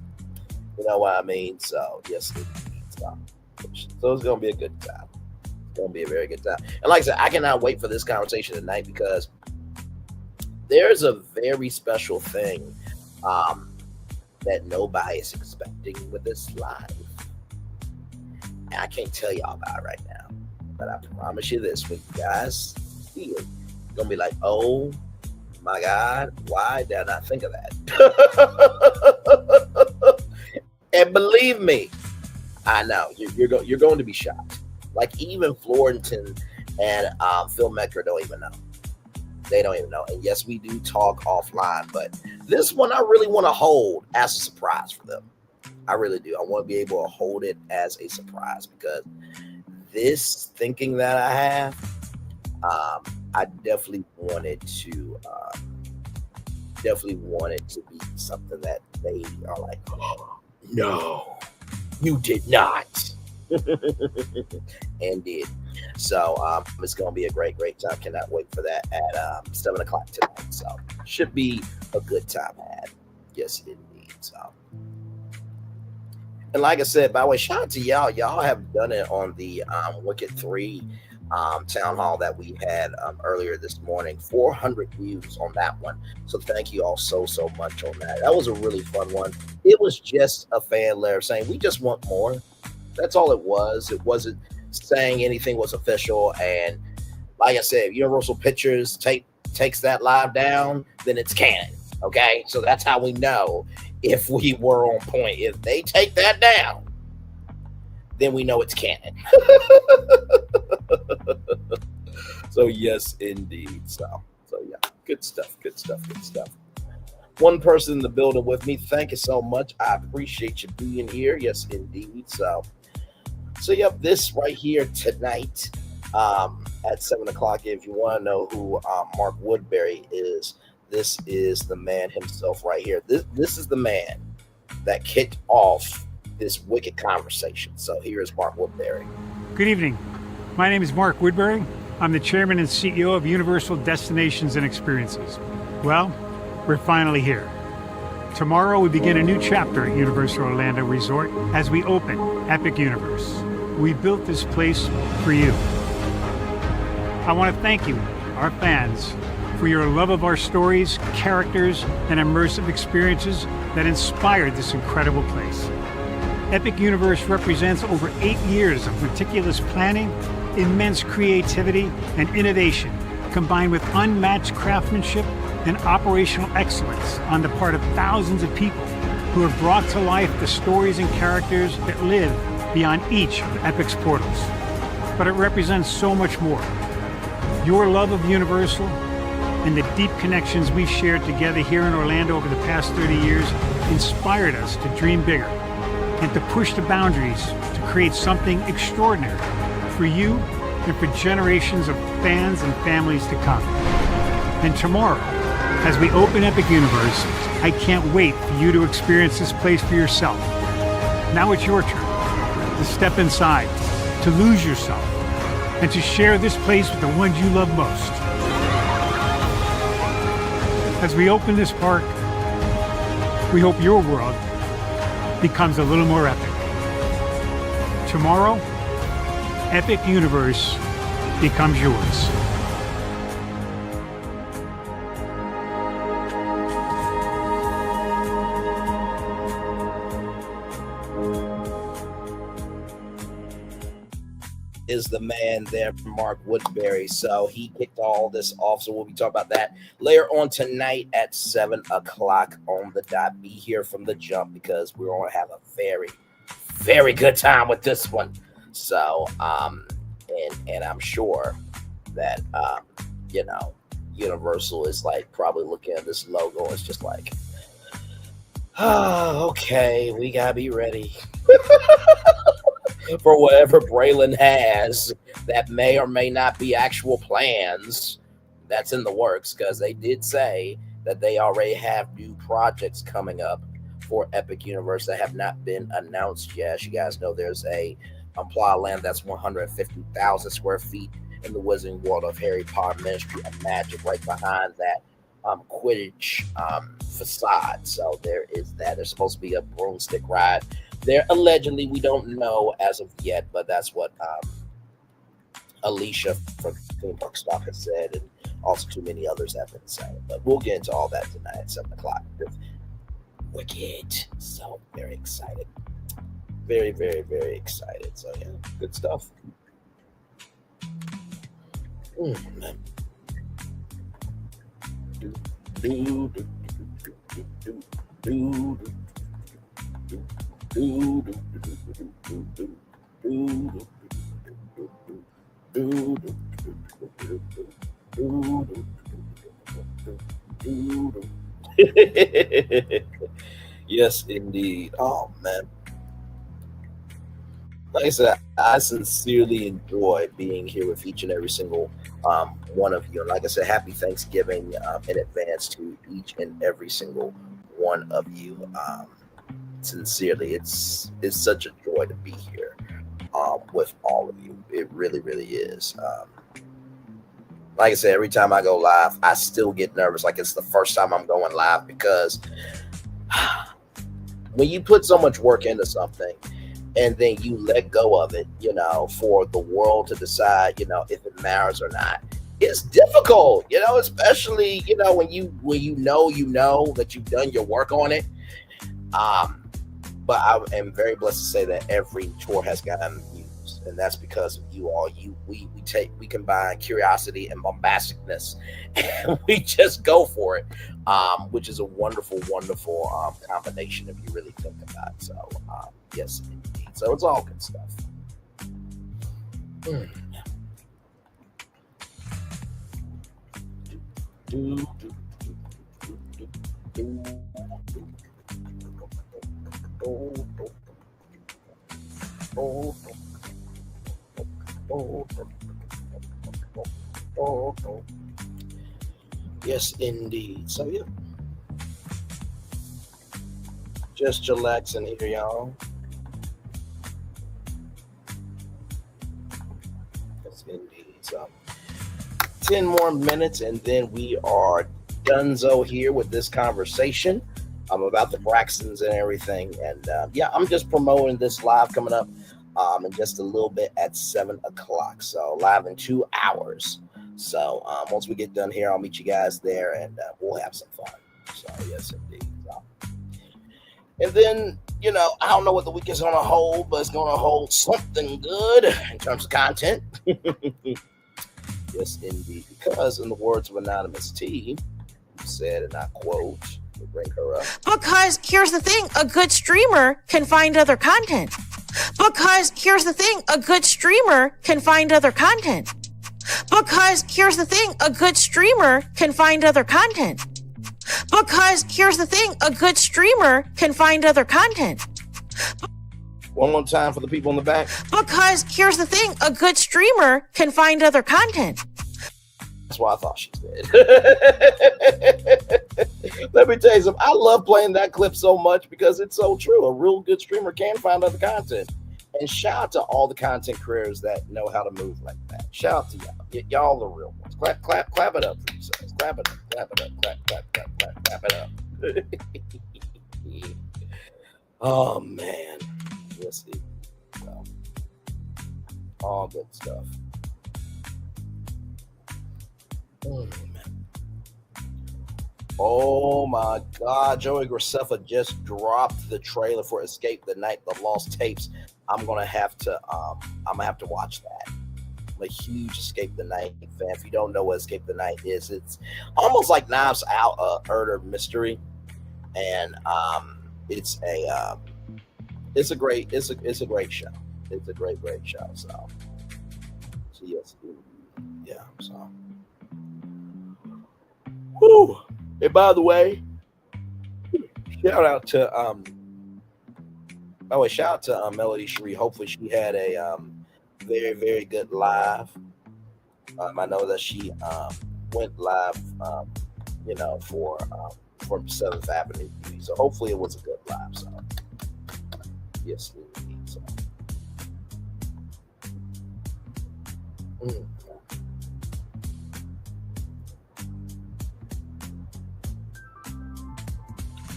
You know what I mean? So, yes, so it's going to be a good time. It's going to be a very good time. And like I said, I cannot wait for this conversation tonight, because there's a very special thing that nobody is expecting with this live. And I can't tell y'all about it right now. But I promise you this, when you guys see it, you're going to be like, oh my God, why did I not think of that? And believe me, I know you're going to be shocked. Like, even Florentin and Filmmaker don't even know. They don't even know. And yes, we do talk offline, but this one I really want to hold as a surprise for them. I really do. I want to be able to hold it as a surprise, because this thinking that I have, I definitely wanted to be something that they are like, oh, no, you did not. And did. So it's going to be a great time. Cannot wait for that at 7 o'clock tonight. So should be a good time had. Yes, indeed. So, and like I said, by the way, shout out to y'all. Y'all have done it on the Wicked 3 town hall that we had earlier this morning. 400 views on that one. So thank you all so much on that. That was a really fun one. It was just a fan letter saying, we just want more. That's all it was. It wasn't saying anything was official. And like I said, if Universal Pictures takes that live down, then it's canon. Okay? So that's how we know if we were on point. If they take that down, then we know it's canon. So yes, indeed. So yeah, good stuff. One person in the building with me. Thank you so much. I appreciate you being here. Yes, indeed. So yep, this right here tonight at 7 o'clock. If you want to know who Mark Woodbury is, this is the man himself right here. This is the man that kicked off this Wicked conversation. So here is Mark Woodbury. Good evening. My name is Mark Woodbury. I'm the chairman and CEO of Universal Destinations and Experiences. Well, we're finally here. Tomorrow we begin a new chapter at Universal Orlando Resort as we open Epic Universe. We built this place for you. I want to thank you, our fans, for your love of our stories, characters, and immersive experiences that inspired this incredible place. Epic Universe represents over 8 years of meticulous planning, immense creativity, and innovation, combined with unmatched craftsmanship and operational excellence on the part of thousands of people who have brought to life the stories and characters that live beyond each of Epic's portals. But it represents so much more. Your love of Universal and the deep connections we've shared together here in Orlando over the past 30 years inspired us to dream bigger and to push the boundaries to create something extraordinary for you and for generations of fans and families to come. And tomorrow, as we open Epic Universe, I can't wait for you to experience this place for yourself. Now it's your turn to step inside, to lose yourself, and to share this place with the ones you love most. As we open this park, we hope your world becomes a little more epic. Tomorrow, Epic Universe becomes yours. Is the man there, Mark Woodbury. So he kicked all this off. So we'll be talking about that later on tonight at 7 o'clock on the dot. Be here from the jump because we're going to have a very, very good time with this one. So, and I'm sure that, Universal is like probably looking at this logo. It's just like, oh, okay, we got to be ready. For whatever Braylon has that may or may not be actual plans that's in the works, because they did say that they already have new projects coming up for Epic Universe that have not been announced yet. As you guys know, there's a plot of land that's 150,000 square feet in the Wizarding World of Harry Potter Ministry of Magic, right behind that Quidditch facade. So there is that. There's supposed to be a broomstick ride there. Allegedly, we don't know as of yet, but that's what Alicia from Theme Park Stock has said, and also too many others have been saying. But we'll get into all that tonight at 7 o'clock. Wicked. So very excited. Very, very, very excited. So yeah, good stuff. Man. Yes, indeed. Oh man. Like I said, I sincerely enjoy being here with each and every single one of you. And like I said, happy Thanksgiving in advance to each and every single one of you. Sincerely, it's such a joy to be here with all of you. It really, really is. Like I said, every time I go live, I still get nervous like it's the first time I'm going live, because when you put so much work into something and then you let go of it, for the world to decide, if it matters or not, it's difficult, especially, when you know that you've done your work on it. But I am very blessed to say that every tour has gotten used, and that's because of you all. We combine curiosity and bombasticness, and we just go for it, which is a wonderful, wonderful combination if you really think about it. So yes, indeed. So it's all good stuff. Yes, indeed. So yeah, just chillaxing here, y'all. Yes, indeed. So 10 more minutes, and then we are donezo here with this conversation about the Braxtons and everything. And I'm just promoting this live coming up in just a little bit at 7 o'clock. So live in 2 hours. So once we get done here, I'll meet you guys there, and we'll have some fun. So yes, indeed. So, and then, I don't know what the week is going to hold, but it's going to hold something good in terms of content. Yes, indeed. Because in the words of Anonymous T, who said, and I quote, we'll bring her up. Because here's the thing, a good streamer can find other content. Because here's the thing, a good streamer can find other content. Because here's the thing, a good streamer can find other content. Because here's the thing, a good streamer can find other content. One more time for the people in the back. Because here's the thing, a good streamer can find other content. That's why I thought she did. Let me tell you something. I love playing that clip so much because it's so true. A real good streamer can find other content. And shout out to all the content creators that know how to move like that. Shout out to y'all. Y'all the real ones. Clap it up for yourselves. Clap it up. Clap it up. Oh man. Let's see. So, all good stuff. Oh my God, Joey Graceffa just dropped the trailer for Escape the Night, The Lost Tapes. I'm gonna have to watch that. I'm a huge Escape the Night fan. If you don't know what Escape the Night is, it's almost like Knives Out, murder mystery, and it's a great show. It's a great show. So yes, yeah. So. Whew. And by the way, shout out to Melody Cherie. Hopefully she had a very, very good live. I know that she went live for 7th Avenue TV. So hopefully it was a good live. So yes, indeed. So.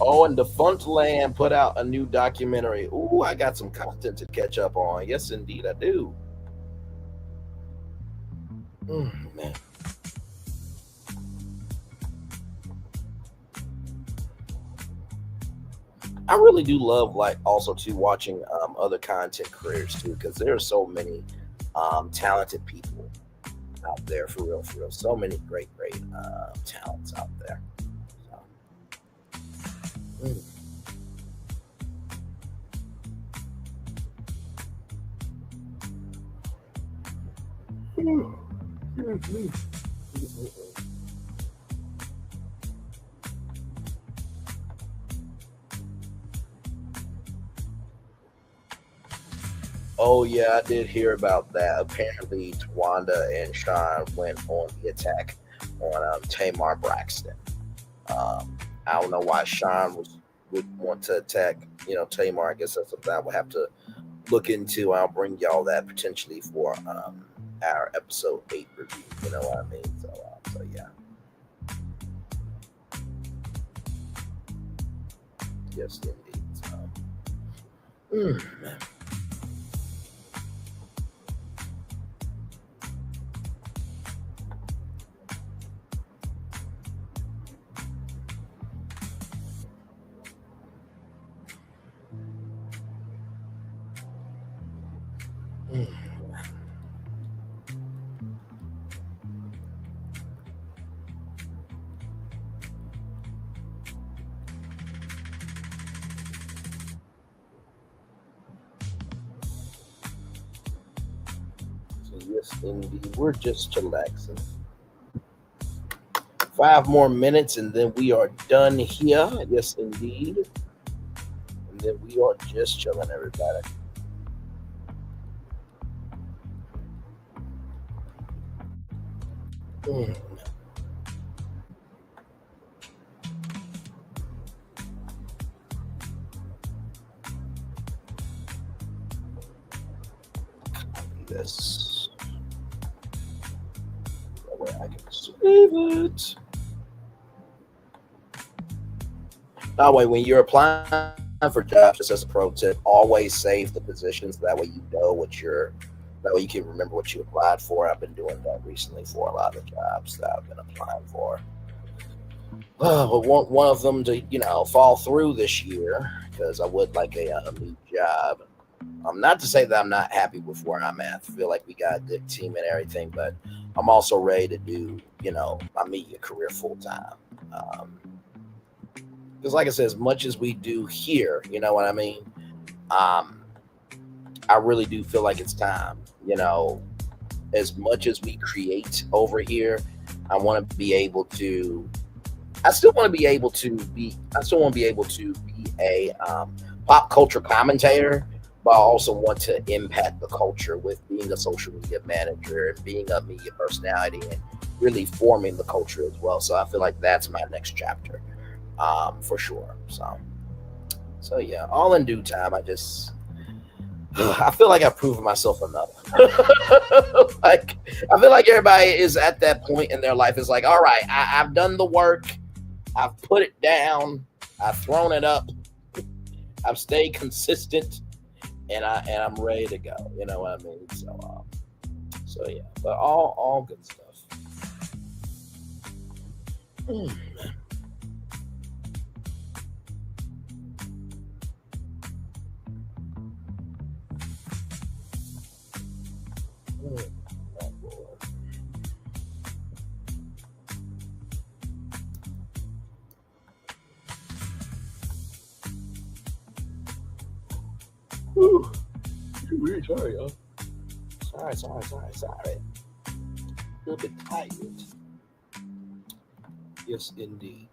Oh, and Defunct Land put out a new documentary. Ooh, I got some content to catch up on. Yes, indeed, I do. Man. I really do love, also too, watching other content creators too, because there are so many talented people out there, for real. So many great talents out there. Oh yeah, I did hear about that. Apparently, Towanda and Sean went on the attack on Tamar Braxton. I don't know why Sean would want to attack, Tamar. I guess that's something I would have to look into. I'll bring y'all that potentially for our episode 8 review. You know what I mean? So yeah. Yes, indeed. Man. Yes, indeed. We're just chillaxing. 5 more minutes, and then we are done here. Yes, indeed. And then we are just chilling, everybody. This. That way I can save it. That way, when you're applying for jobs, just as a pro tip, always save the positions. That way, you know what you're That way you can remember what you applied for. I've been doing that recently for a lot of jobs that I've been applying for. But one of them to, fall through this year, because I would like a new job. Not to say that I'm not happy with where I'm at. I feel like we got a good team and everything, but I'm also ready to do, my media career full time. Because like I said, as much as we do here, you know what I mean? I really do feel like it's time, as much as we create over here, I want to be able to, I still want to be able to be a pop culture commentator, but I also want to impact the culture with being a social media manager and being a media personality and really forming the culture as well. So I feel like that's my next chapter, for sure. So yeah, all in due time. I feel like I've proven myself enough. Like, I feel like everybody is at that point in their life. It's like, all right, I've done the work. I've put it down. I've thrown it up. I've stayed consistent, and I'm ready to go. You know what I mean? So yeah, but all good stuff. Ooh, really sorry, y'all. Sorry. A little bit tired. Yes, indeed.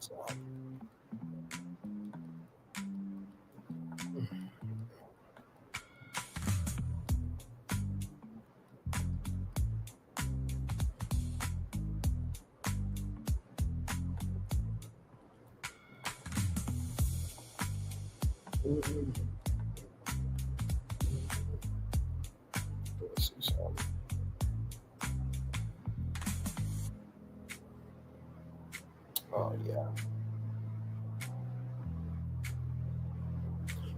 Oh yeah.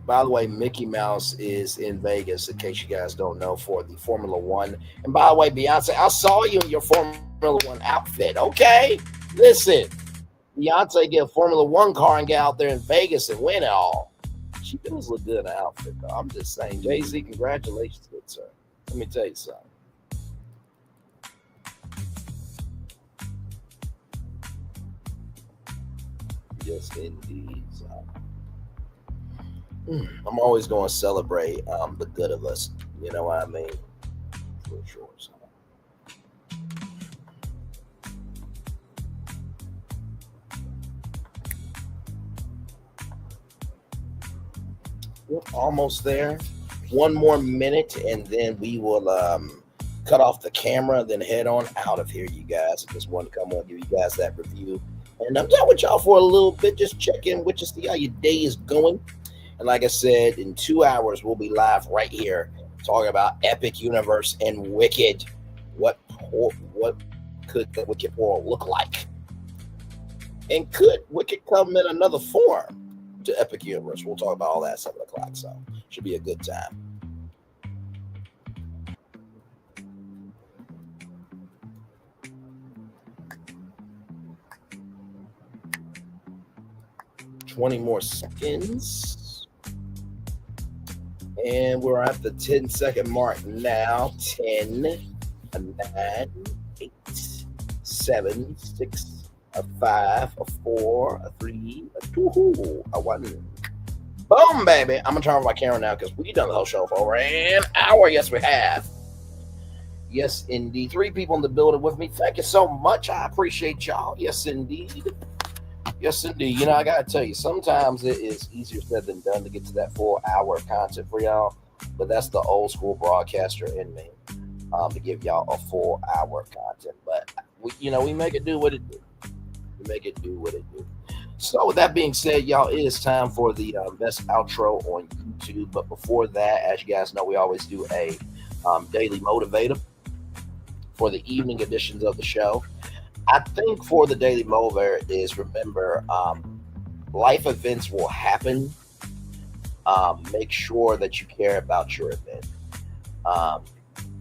By the way, Mickey Mouse is in Vegas, in case you guys don't know, for the Formula One. And by the way, Beyonce, I saw you in your Formula One outfit. Okay, listen, Beyonce get a Formula One car and get out there in Vegas and win it all. She does look good in an outfit, though. I'm just saying, Jay-Z, congratulations, good sir. Let me tell you something. Yes, indeed. I'm always going to celebrate the good of us. You know what I mean? For sure. We're almost there. One more minute, and then we will cut off the camera, then head on out of here, you guys. I just want to come on and give you guys that review. And I'm down with y'all for a little bit, just check in with you, see how your day is going. And like I said, in 2 hours, we'll be live right here talking about Epic Universe and Wicked. What could the Wicked world look like? And could Wicked come in another form to Epic Universe? We'll talk about all that at 7 o'clock, so should be a good time. $20 more seconds. And we're at the 10-second mark now. 10, 9, 8, 7, 6, 5, 4, 3, 2, 1. Boom, baby. I'm going to turn on my camera now because we've done the whole show for over an hour. Yes, we have. Yes, indeed. 3 people in the building with me. Thank you so much. I appreciate y'all. Yes, indeed. Yes, indeed. You know, I got to tell you, sometimes it is easier said than done to get to that full hour of content for y'all. But that's the old school broadcaster in me, to give y'all a full hour of content. But, we make it do what it do. So with that being said, y'all, it is time for the best outro on YouTube. But before that, as you guys know, we always do a daily motivator for the evening editions of the show. I think for the daily motivator is, remember, life events will happen. Make sure that you care about your event.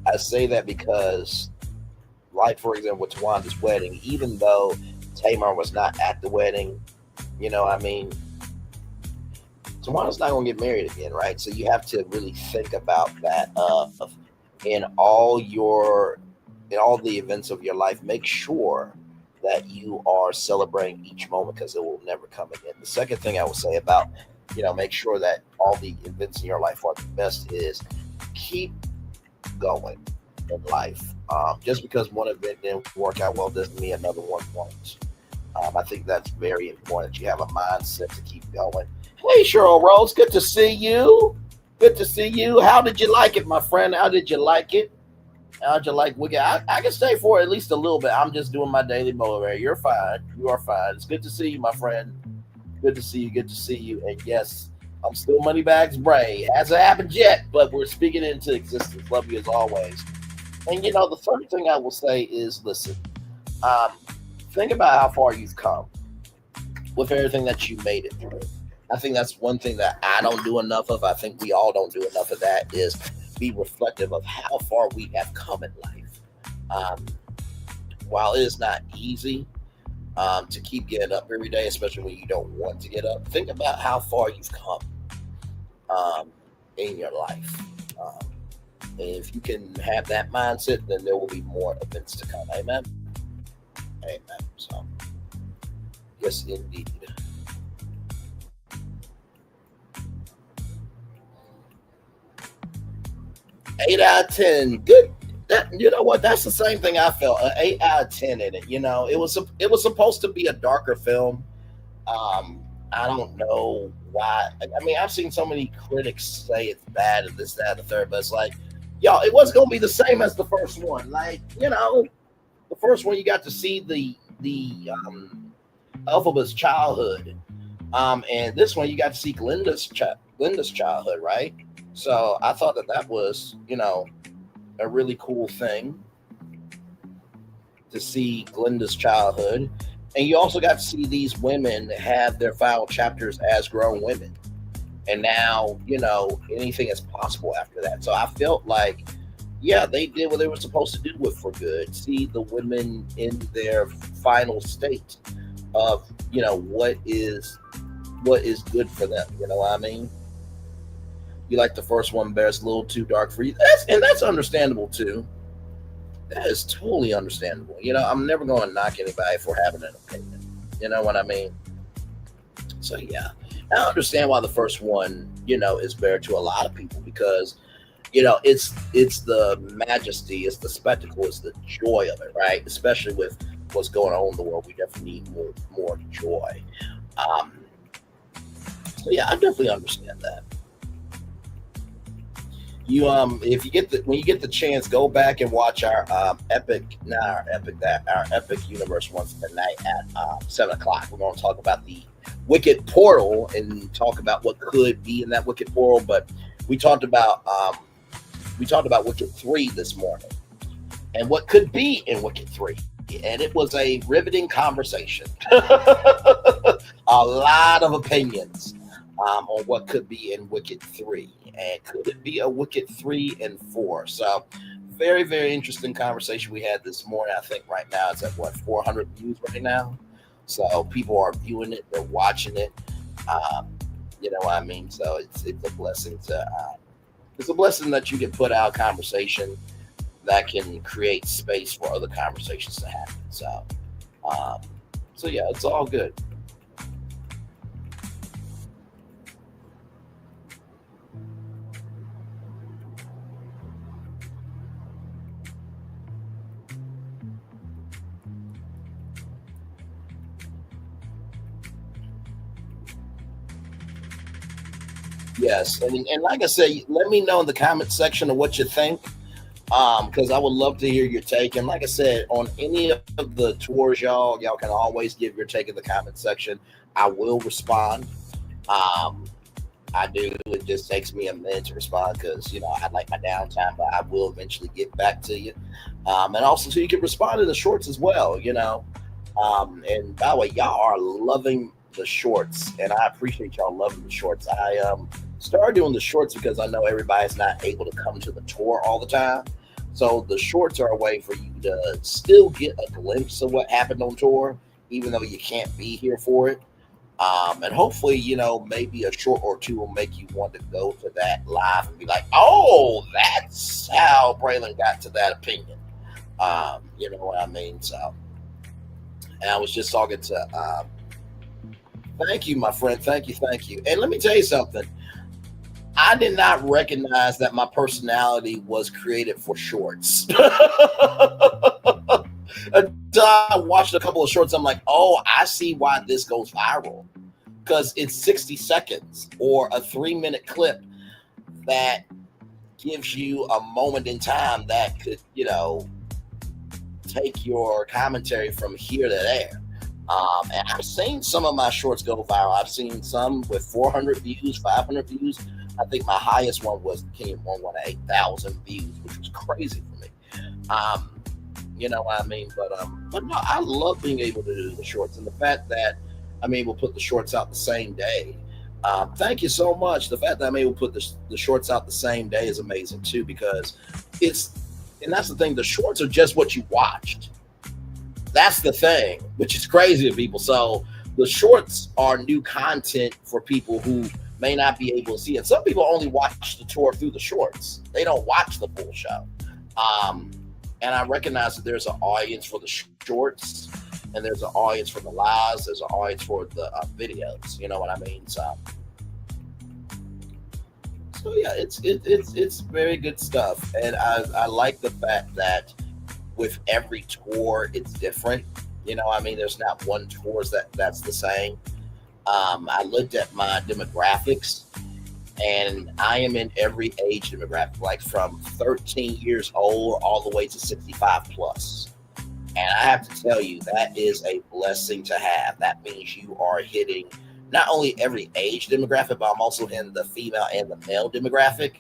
I say that because, like, for example, with Tawanda's wedding, even though Tamar was not at the wedding, you know, I mean, Tawanda's not going to get married again, right? So you have to really think about that. In all the events of your life, make sure that you are celebrating each moment, because it will never come again. The second thing I will say about, make sure that all the events in your life are the best is keep going in life. Just because one event didn't work out well doesn't mean another one won't. I think that's very important. You have a mindset to keep going. Hey, Cheryl Rose, good to see you. Good to see you. How did you like it, my friend? How did you like it? How'd you like Wicked? I can stay for at least a little bit. I'm just doing my daily motivator. You're fine. You are fine. It's good to see you, my friend. Good to see you. Good to see you. And yes, I'm still Moneybags Bray. Hasn't happened yet, but we're speaking into existence. Love you as always. And the third thing I will say is, listen, think about how far you've come with everything that you made it through. I think that's one thing that I don't do enough of. I think we all don't do enough of that, is be reflective of how far we have come in life. While it is not easy to keep getting up every day, especially when you don't want to get up, think about how far you've come in your life. And if you can have that mindset, then there will be more events to come. Amen. Amen. So, yes, indeed. 8 out of 10. Good. You know what? That's the same thing I felt. 8 out of 10 in it. It was supposed to be a darker film. I don't know why. I mean, I've seen so many critics say it's bad and this, that, and the third, but it's like, y'all, it wasn't gonna be the same as the first one. Like, the first one you got to see the Elphaba's childhood, and this one you got to see Glinda's childhood, right? So I thought that was, a really cool thing to see Glinda's childhood. And you also got to see these women have their final chapters as grown women. And now, anything is possible after that. So I felt like, yeah, they did what they were supposed to do with For Good. See the women in their final state of, what is good for them. You know what I mean? You like the first one better, it's a little too dark for you. That's understandable too. That is totally understandable. I'm never going to knock anybody for having an opinion. You know what I mean? So yeah, I understand why the first one, is better to a lot of people, because, it's the majesty, it's the spectacle, it's the joy of it, right? Especially with what's going on in the world, we definitely need more joy. So yeah, I definitely understand that. You if you get when you get the chance, go back and watch our epic universe once tonight at 7:00. We're going to talk about the Wicked Portal and talk about what could be in that Wicked Portal. But we talked about Wicked 3 this morning and what could be in Wicked 3, and it was a riveting conversation. A lot of opinions on what could be in Wicked 3, and could it be a Wicked 3 and 4? So very, very interesting conversation we had this morning. I think right now it's at 400 views right now. So people are viewing it, they're watching it. You know what I mean? So it's a blessing it's a blessing that you can put out conversation that can create space for other conversations to happen. So yeah, it's all good. Yes, and like I said, let me know in the comment section of what you think, because I would love to hear your take. And like I said, on any of the tours, y'all can always give your take in the comment section. I will respond. I do. It just takes me a minute to respond because I like my downtime, but I will eventually get back to you. And also, so you can respond to the shorts as well. And by the way, y'all are loving the shorts, and I appreciate y'all loving the shorts. I started doing the shorts because I know everybody's not able to come to the tour all the time. So the shorts are a way for you to still get a glimpse of what happened on tour, even though you can't be here for it. And hopefully, maybe a short or two will make you want to go to that live and be like, oh, that's how Braylon got to that opinion. You know what I mean? So, and I was just talking to, thank you, my friend. Thank you. And let me tell you something. I did not recognize that my personality was created for shorts. Until I watched a couple of shorts, I'm like, oh, I see why this goes viral. Because it's 60 seconds or a 3-minute clip that gives you a moment in time that could, take your commentary from here to there. And I've seen some of my shorts go viral. I've seen some with 400 views, 500 views. I think my highest one was came one with 8,000 views, which was crazy for me. You know what I mean? But no, I love being able to do the shorts, and the fact that I'm able to put the shorts out the same day. Thank you so much. The fact that I'm able to put the shorts out the same day is amazing too, because and that's the thing. The shorts are just what you watched. That's the thing, which is crazy to people. So the shorts are new content for people who may not be able to see it. Some people only watch the tour through the shorts. They don't watch the full show. And I recognize that there's an audience for the shorts, and there's an audience for the lives. There's an audience for the videos. You know what I mean? So yeah, it's very good stuff, and I like the fact that with every tour it's different. You know what I mean? There's not one tour that's the same. I looked at my demographics, and I am in every age demographic, like from 13 years old all the way to 65 plus. And I have to tell you, that is a blessing to have. That means you are hitting not only every age demographic, but I'm also hitting the female and the male demographic,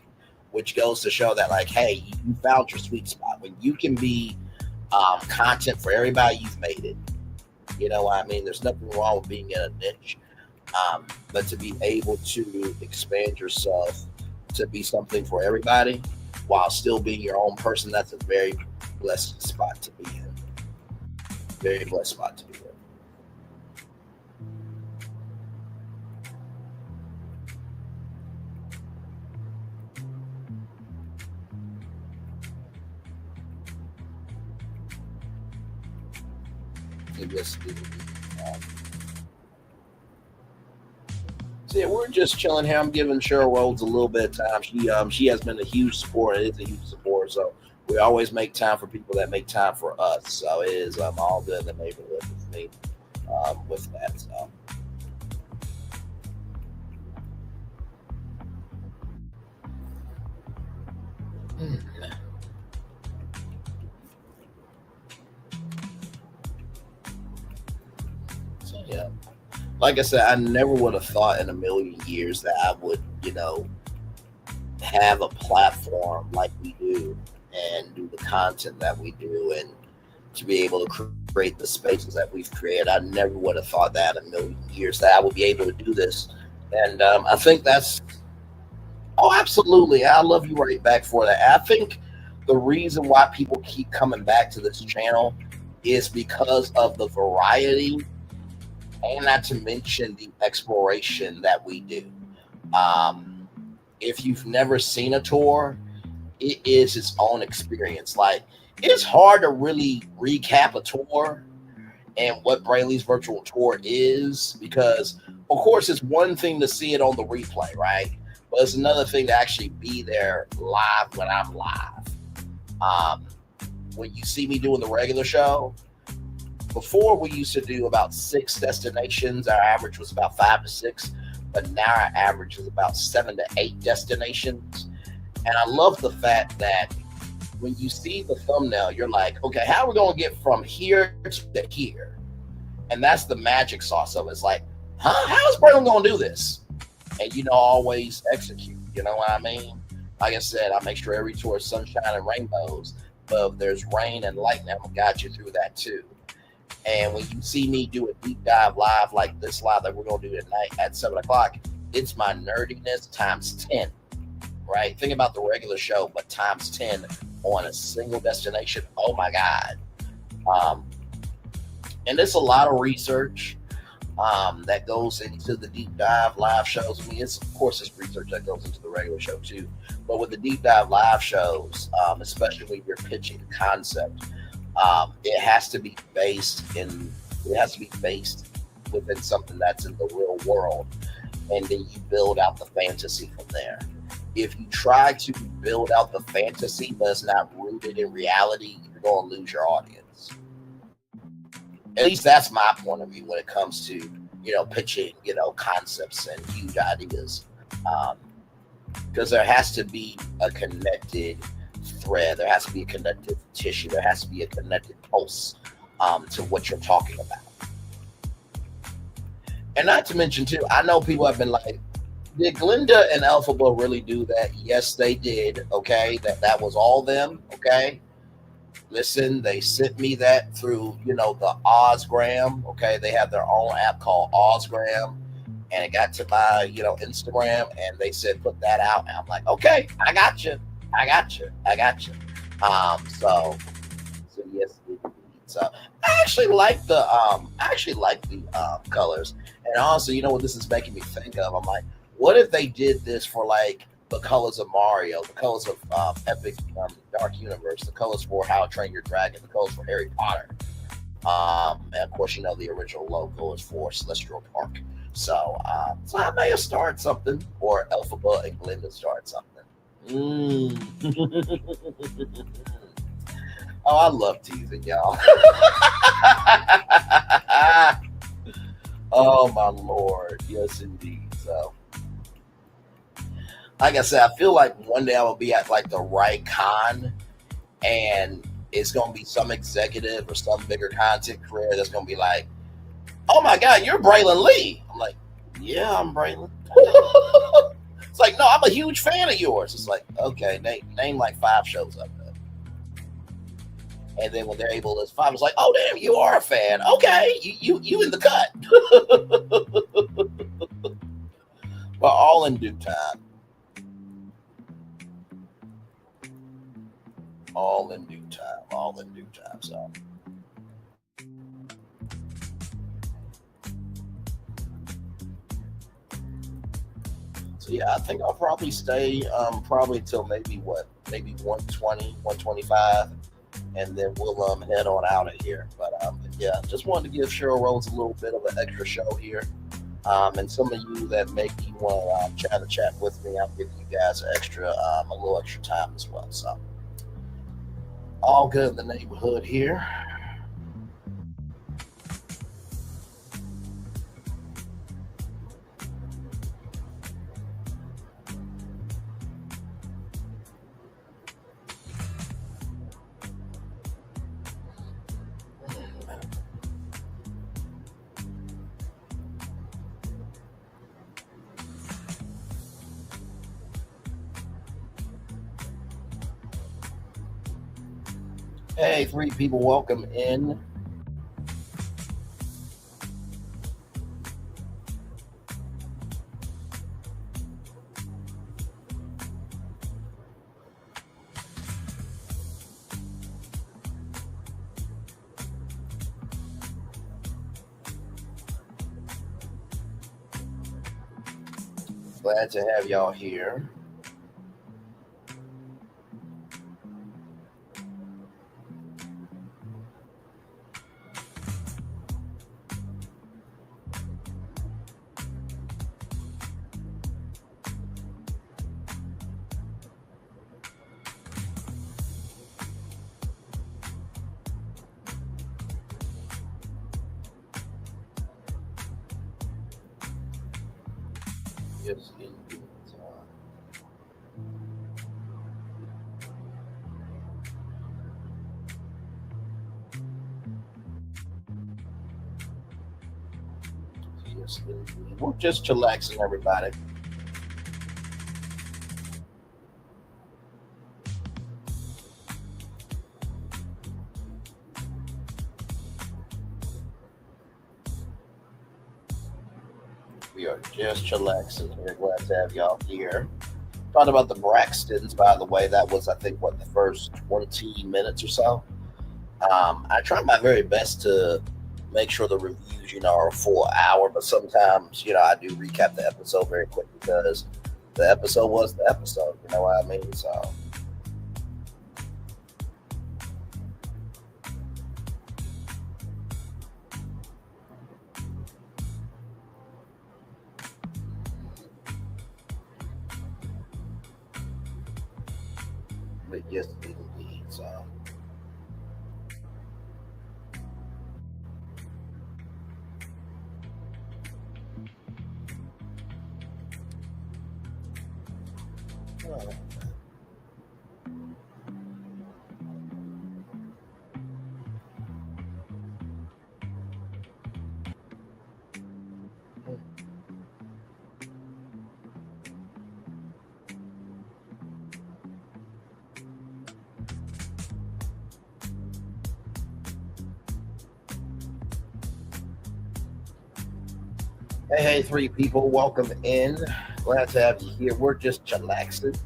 which goes to show that, like, hey, you found your sweet spot. When you can be content for everybody, you've made it. You know what I mean? There's nothing wrong with being in a niche. But to be able to expand yourself to be something for everybody while still being your own person, that's a very blessed spot to be in. Very blessed spot to be in. So yeah, we're just chilling here. I'm giving Cheryl Rhodes a little bit of time. She has been a huge support. It is a huge support. So we always make time for people that make time for us. So it is all good in the neighborhood with me with that. So. So yeah. Like I said, I never would have thought in a million years that I would, have a platform like we do and do the content that we do, and to be able to create the spaces that we've created. I never would have thought that in a million years that I would be able to do this. And I think that's, absolutely. I love you right back for that. I think the reason why people keep coming back to this channel is because of the variety, and not to mention the exploration that we do. If you've never seen a tour, it is its own experience. Like, it's hard to really recap a tour and what Brayley's virtual tour is, because, of course, it's one thing to see it on the replay, right? But it's another thing to actually be there live when I'm live. When you see me doing the regular show, before we used to do about 6 destinations. Our average was about 5 to 6, but now our average is about 7 to 8 destinations. And I love the fact that when you see the thumbnail, you're like, okay, how are we going to get from here to here? And that's the magic sauce of it. It's like, how is Braylon going to do this? And, always execute. You know what I mean? Like I said, I make sure every tour is sunshine and rainbows. But if there's rain and lightning, I'm going to guide you through that too. And when you see me do a deep dive live like this live that we're going to do tonight at 7 o'clock, it's my nerdiness times 10, right? Think about the regular show, but times 10 on a single destination. Oh my God. And there's a lot of research that goes into the deep dive live shows. I mean, it's of course it's research that goes into the regular show too, but with the deep dive live shows, especially when you're pitching the concept, it has to be based within something that's in the real world, and then you build out the fantasy from there. If you try to build out the fantasy but it's not rooted in reality, you're going to lose your audience. At least that's my point of view when it comes to, pitching, concepts and huge ideas. Because there has to be a connected thread. There has to be a connected tissue. There has to be a connected pulse to what you're talking about. And not to mention, too, I know people have been like, did Glinda and Elphaba really do that? Yes, they did. Okay, that was all them. Okay. Listen, they sent me that through, the Ozgram. Okay, they have their own app called Ozgram, and it got to my, Instagram, and they said put that out, and I'm like, okay, I got you. So yes, so I actually like the colors, and also, what this is making me think of? I'm like, what if they did this for like the colors of Mario, the colors of Epic Dark Universe, the colors for How to Train Your Dragon, the colors for Harry Potter. And of course, the original logo is for Celestial Park. So I may have started something, or Elphaba and Glinda started something. Oh, I love teasing y'all. Oh my Lord, yes indeed. So, like I said, I feel like one day I will be at like the right con, and it's gonna be some executive or some bigger content creator that's gonna be like, "Oh my God, you're Braylon Lee." I'm like, "Yeah, I'm Braylon." It's like, "No, I'm a huge fan of yours." It's like, "Okay, name like 5 shows up there." And then when they're able to 5, it's like, "Oh damn, you are a fan. Okay, you in the cut." But all in due time. All in due time. So yeah, I think I'll probably stay probably till maybe 120, 125, and then we'll head on out of here. But yeah, just wanted to give Cheryl Rose a little bit of an extra show here. And some of you that maybe want to chat with me, I'll give you guys a little extra time as well. So all good in the neighborhood here. Hey, 3 people, welcome in. Glad to have y'all here. Yes, indeed. Yes, indeed. We're just chillaxing, everybody. We are just chillaxing here. Glad to have y'all here. Talking about the Braxtons, by the way, that was, I think, what, the first 20 minutes or so. I try my very best to make sure the reviews, are a full hour, but sometimes, I do recap the episode very quick because the episode was the episode, you know what I mean? So. But yes, indeed, so. Hey, three people, welcome in. Glad to have you here. We're just chillaxing.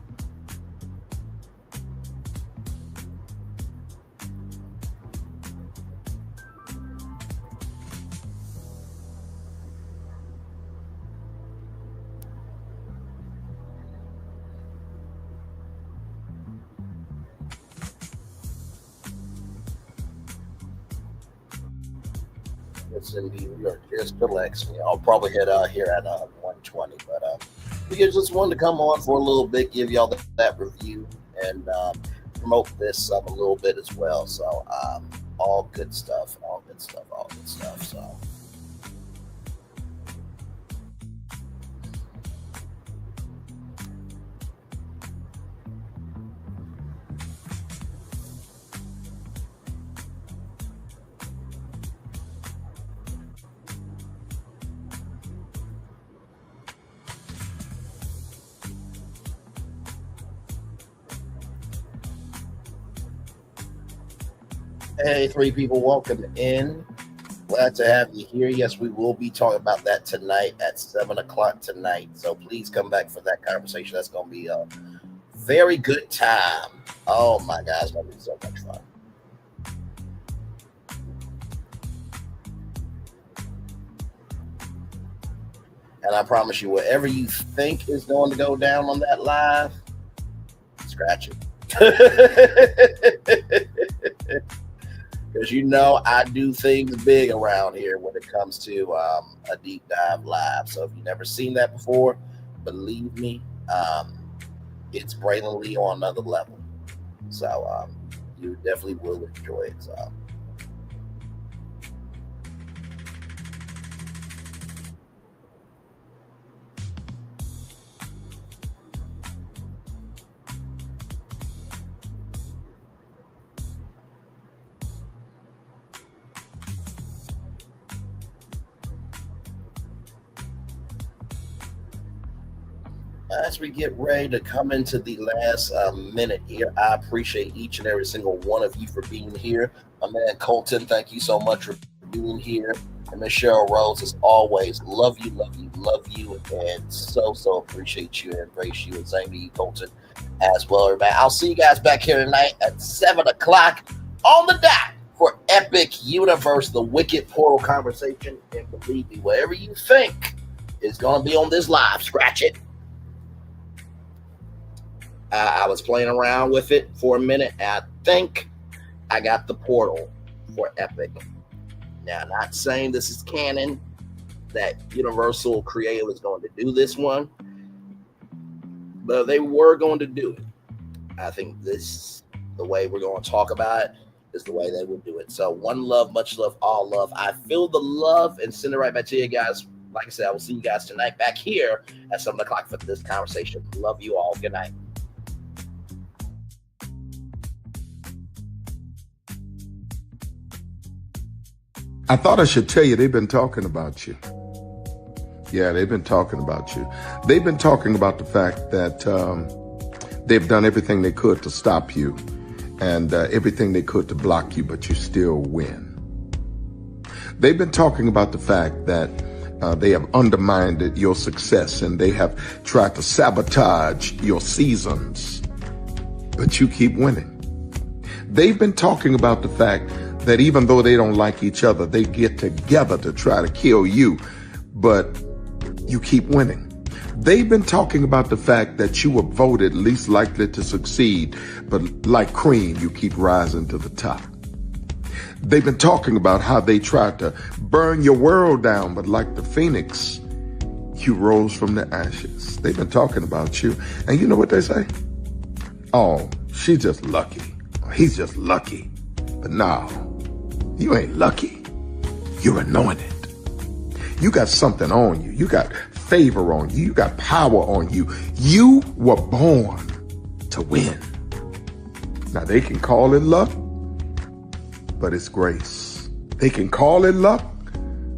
Yes, indeed. We are just relaxing. I'll probably head out here at 1:20, but we just wanted to come on for a little bit, give y'all that review, and promote this a little bit as well. So all good stuff. So. Hey, three people, welcome in. Glad to have you here. Yes, we will be talking about that tonight at 7 o'clock tonight. So please come back for that conversation. That's going to be a very good time. Oh my God, it's going to be so much fun. And I promise you, whatever you think is going to go down on that live, scratch it. Because I do things big around here when it comes to a deep dive live. So if you've never seen that before, believe me, it's brilliantly on another level. So you definitely will enjoy it. So. As we get ready to come into the last minute here, I appreciate each and every single one of you for being here. My man Colton, thank you so much for being here. And Michelle Rose, as always, love you, and so appreciate you and embrace you. And same to you, Colton, as well, everybody. I'll see you guys back here tonight at 7 o'clock on the dot for Epic Universe, the Wicked Portal conversation. And believe me, whatever you think is going to be on this live, scratch it. I was playing around with it for a minute, and I think I got the portal for Epic. Now, not saying this is canon, that Universal Creative is going to do this one, but if they were going to do it, I think this, the way we're going to talk about it, is the way they would do it. So one love, much love, all love. I feel the love and send it right back to you guys. Like I said, I will see you guys tonight back here at 7 o'clock for this conversation. Love you all. Good night. I thought I should tell you, they've been talking about you. Yeah, they've been talking about you. They've been talking about the fact that they've done everything they could to stop you and everything they could to block you, but you still win. They've been talking about the fact that They have undermined your success and they have tried to sabotage your seasons, but you keep winning. They've been talking about the fact that even though they don't like each other, they get together to try to kill you, but you keep winning. They've been talking about the fact that you were voted least likely to succeed, but like cream, you keep rising to the top. They've been talking about how they tried to burn your world down, but like the phoenix, you rose from the ashes. They've been talking about you. And you know what they say? Oh, she's just lucky. He's just lucky. But no, you ain't lucky. You're anointed. You got something on you. You got favor on you. You got power on you. You were born to win. Now they can call it luck, but it's grace. They can call it luck,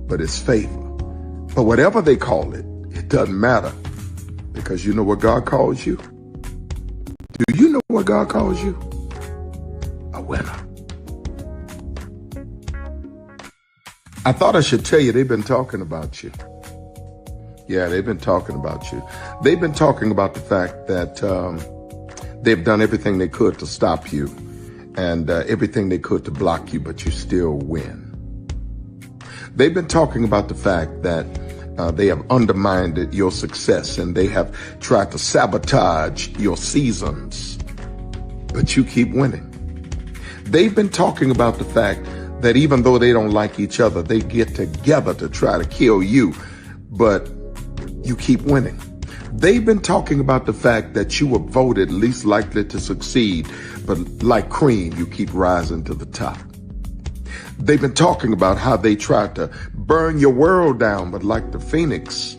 but it's favor. But whatever they call it, it doesn't matter, because you know what God calls you? Do you know what God calls you? A winner. I thought I should tell you, they've been talking about you. Yeah, they've been talking about you. They've been talking about the fact that they've done everything they could to stop you and everything they could to block you, but you still win. They've been talking about the fact that they have undermined your success and they have tried to sabotage your seasons, but you keep winning. They've been talking about the fact that even though they don't like each other, they get together to try to kill you, but you keep winning. They've been talking about the fact that you were voted least likely to succeed, but like cream, you keep rising to the top. They've been talking about how they tried to burn your world down, but like the phoenix,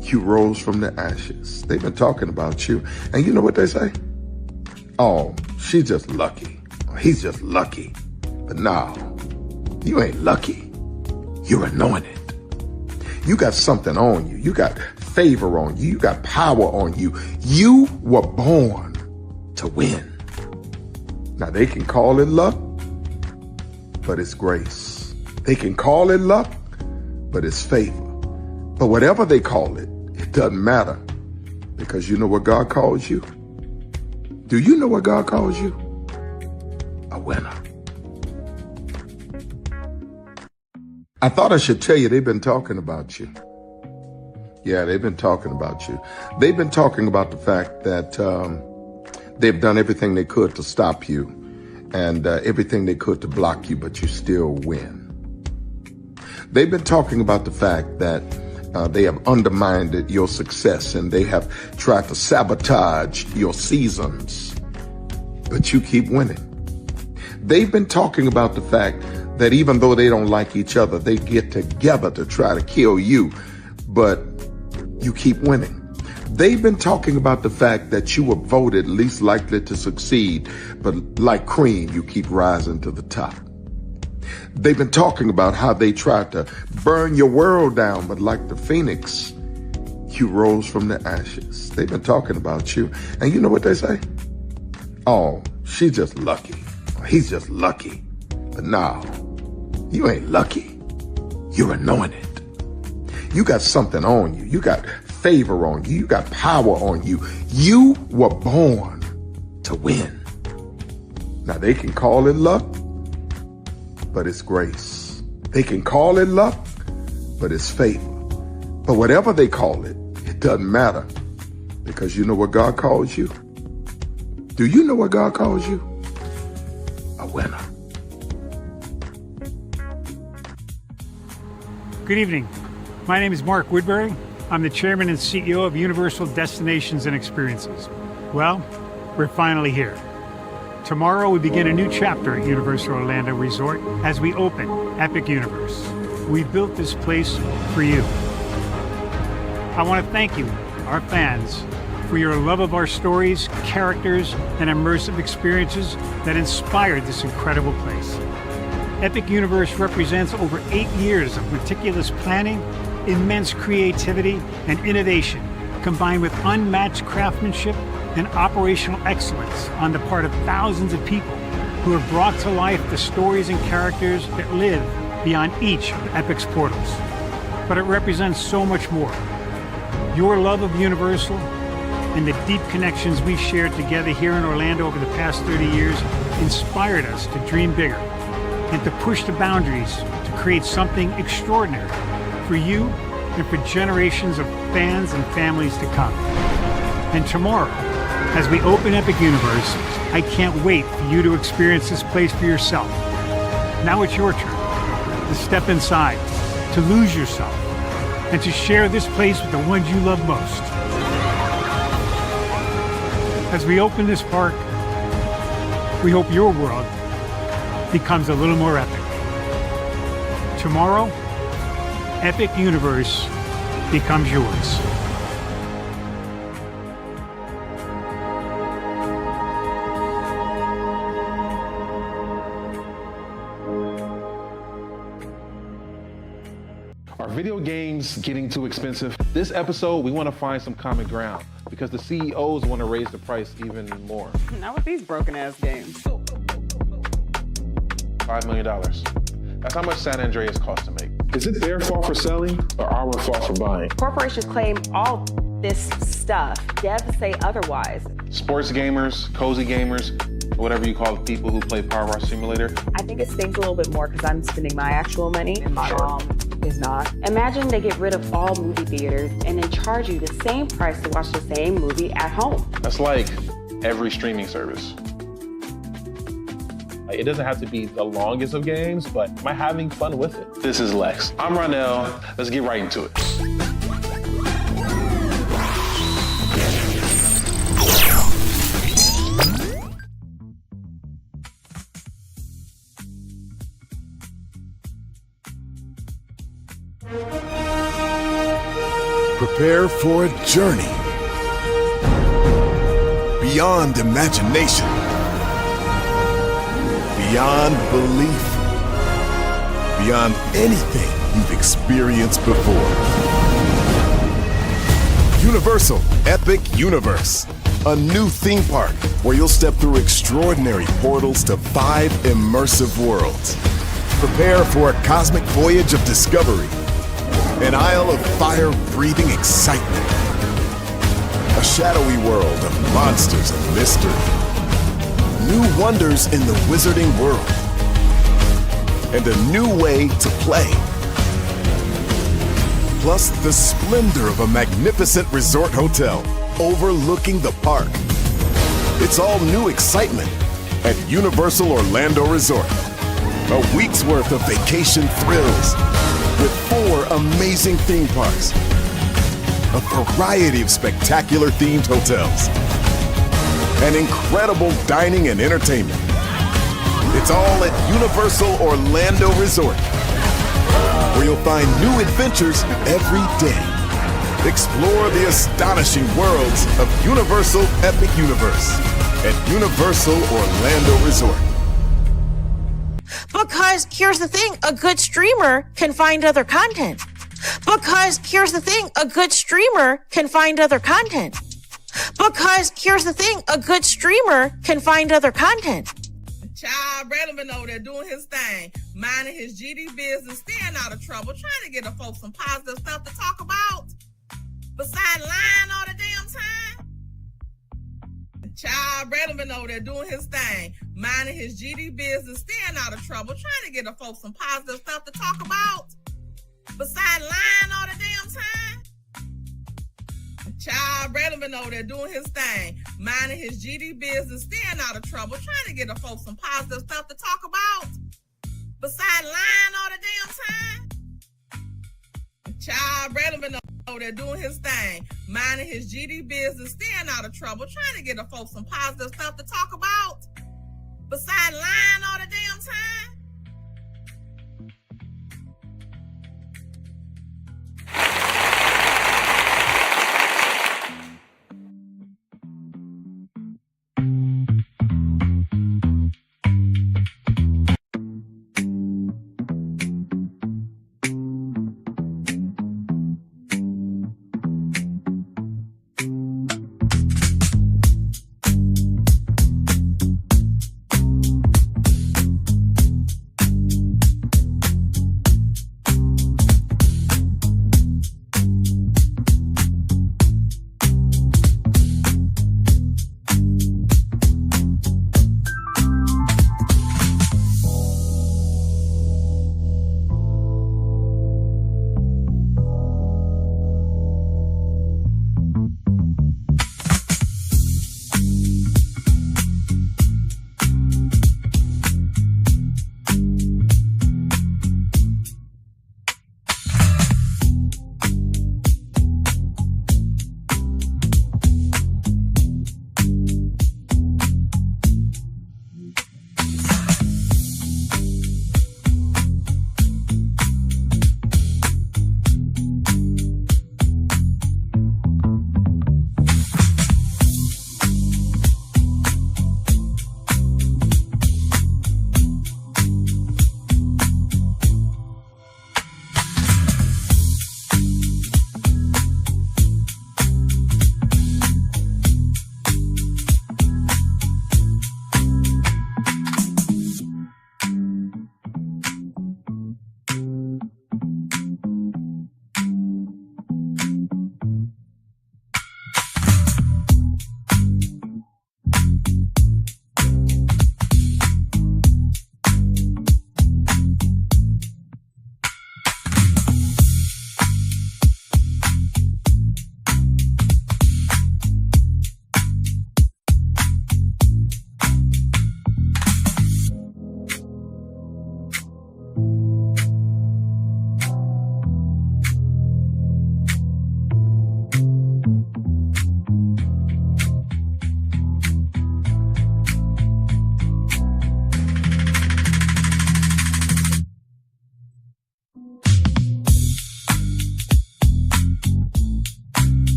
you rose from the ashes. They've been talking about you. And you know what they say? Oh, she's just lucky. He's just lucky. But no, you ain't lucky. You're anointed. You got something on you. You got favor on you. You got power on you. You were born to win. Now they can call it luck, but it's grace. They can call it luck, but it's favor. But whatever they call it, it doesn't matter, because you know what God calls you? Do you know what God calls you? A winner. I thought I should tell you, they've been talking about you. Yeah, they've been talking about you. They've been talking about the fact that they've done everything they could to stop you and everything they could to block you, but you still win. They've been talking about the fact that they have undermined your success and they have tried to sabotage your seasons, but you keep winning. They've been talking about the fact that even though they don't like each other, they get together to try to kill you, but you keep winning. They've been talking about the fact that you were voted least likely to succeed, but like cream, you keep rising to the top. They've been talking about how they tried to burn your world down, but like the phoenix, you rose from the ashes. They've been talking about you. And you know what they say? Oh, she's just lucky. He's just lucky. But no, you ain't lucky. You're anointed. You got something on you. You got favor on you. You got power on you. You were born to win. Now they can call it luck, but it's grace. They can call it luck, but it's favor. But whatever they call it, it doesn't matter, because you know what God calls you? Do you know what God calls you? A winner. Good evening. My name is Mark Woodbury. I'm the chairman and CEO of Universal Destinations and Experiences. Well, we're finally here. Tomorrow we begin a new chapter at Universal Orlando Resort as we open Epic Universe. We built this place for you. I want to thank you, our fans, for your love of our stories, characters, and immersive experiences that inspired this incredible place. Epic Universe represents over 8 years of meticulous planning, immense creativity, and innovation, combined with unmatched craftsmanship and operational excellence on the part of thousands of people who have brought to life the stories and characters that live beyond each of Epic's portals. but it represents so much more. Your love of Universal and the deep connections we've shared together here in Orlando over the past 30 years inspired us to dream bigger and to push the boundaries to create something extraordinary for you and for generations of fans and families to come. And tomorrow, as we open Epic Universe, I can't wait for you to experience this place for yourself. Now it's your turn to step inside, to lose yourself, and to share this place with the ones you love most. As we open this park, we hope your world becomes a little more epic. Tomorrow, Epic Universe becomes yours. Are video games getting too expensive? This episode, we want to find some common ground because the CEOs want to raise the price even more. Not with these broken ass games. $5 million. That's how much San Andreas costs to make. Is it their fault for selling or our fault for buying? Corporations claim all this stuff. Devs say otherwise. Sports gamers, cozy gamers, whatever you call the people who play Power Wash Simulator. I think it stings a little bit more because I'm spending my actual money and my mom is not. Imagine they get rid of all movie theaters and then charge you the same price to watch the same movie at home. That's like every streaming service. It doesn't have to be the longest of games, but am I having fun with it? This is Lex. I'm Ronell. Let's get right into it. Prepare for a journey beyond imagination, beyond belief, beyond anything you've experienced before. Universal Epic Universe, a new theme park where you'll step through extraordinary portals to 5 immersive worlds. Prepare for a cosmic voyage of discovery, an isle of fire-breathing excitement, a shadowy world of monsters and mystery, new wonders in the wizarding world, and a new way to play. Plus the splendor of a magnificent resort hotel overlooking the park. It's all new excitement at Universal Orlando Resort. A week's worth of vacation thrills with 4 amazing theme parks, a variety of spectacular themed hotels, and incredible dining and entertainment. It's all at Universal Orlando Resort, where you'll find new adventures every day. Explore the astonishing worlds of Universal Epic Universe at Universal Orlando Resort. Because here's the thing, a good streamer can find other content. Because here's the thing, a good streamer can find other content. Because here's the thing, a good streamer can find other content. Child Redman over there doing his thing, minding his GD business, staying out of trouble, trying to get the folks some positive stuff to talk about. Besides lying all the damn time. Child Redman over there doing his thing, minding his GD business, staying out of trouble, trying to get the folks some positive stuff to talk about. Besides lying all the damn time. Child Redman over there doing his thing, minding his GD business, staying out of trouble, trying to get the folks some positive stuff to talk about. Besides lying all the damn time. Child Redman over there doing his thing, minding his GD business, staying out of trouble, trying to get the folks some positive stuff to talk about. Besides lying all the damn time.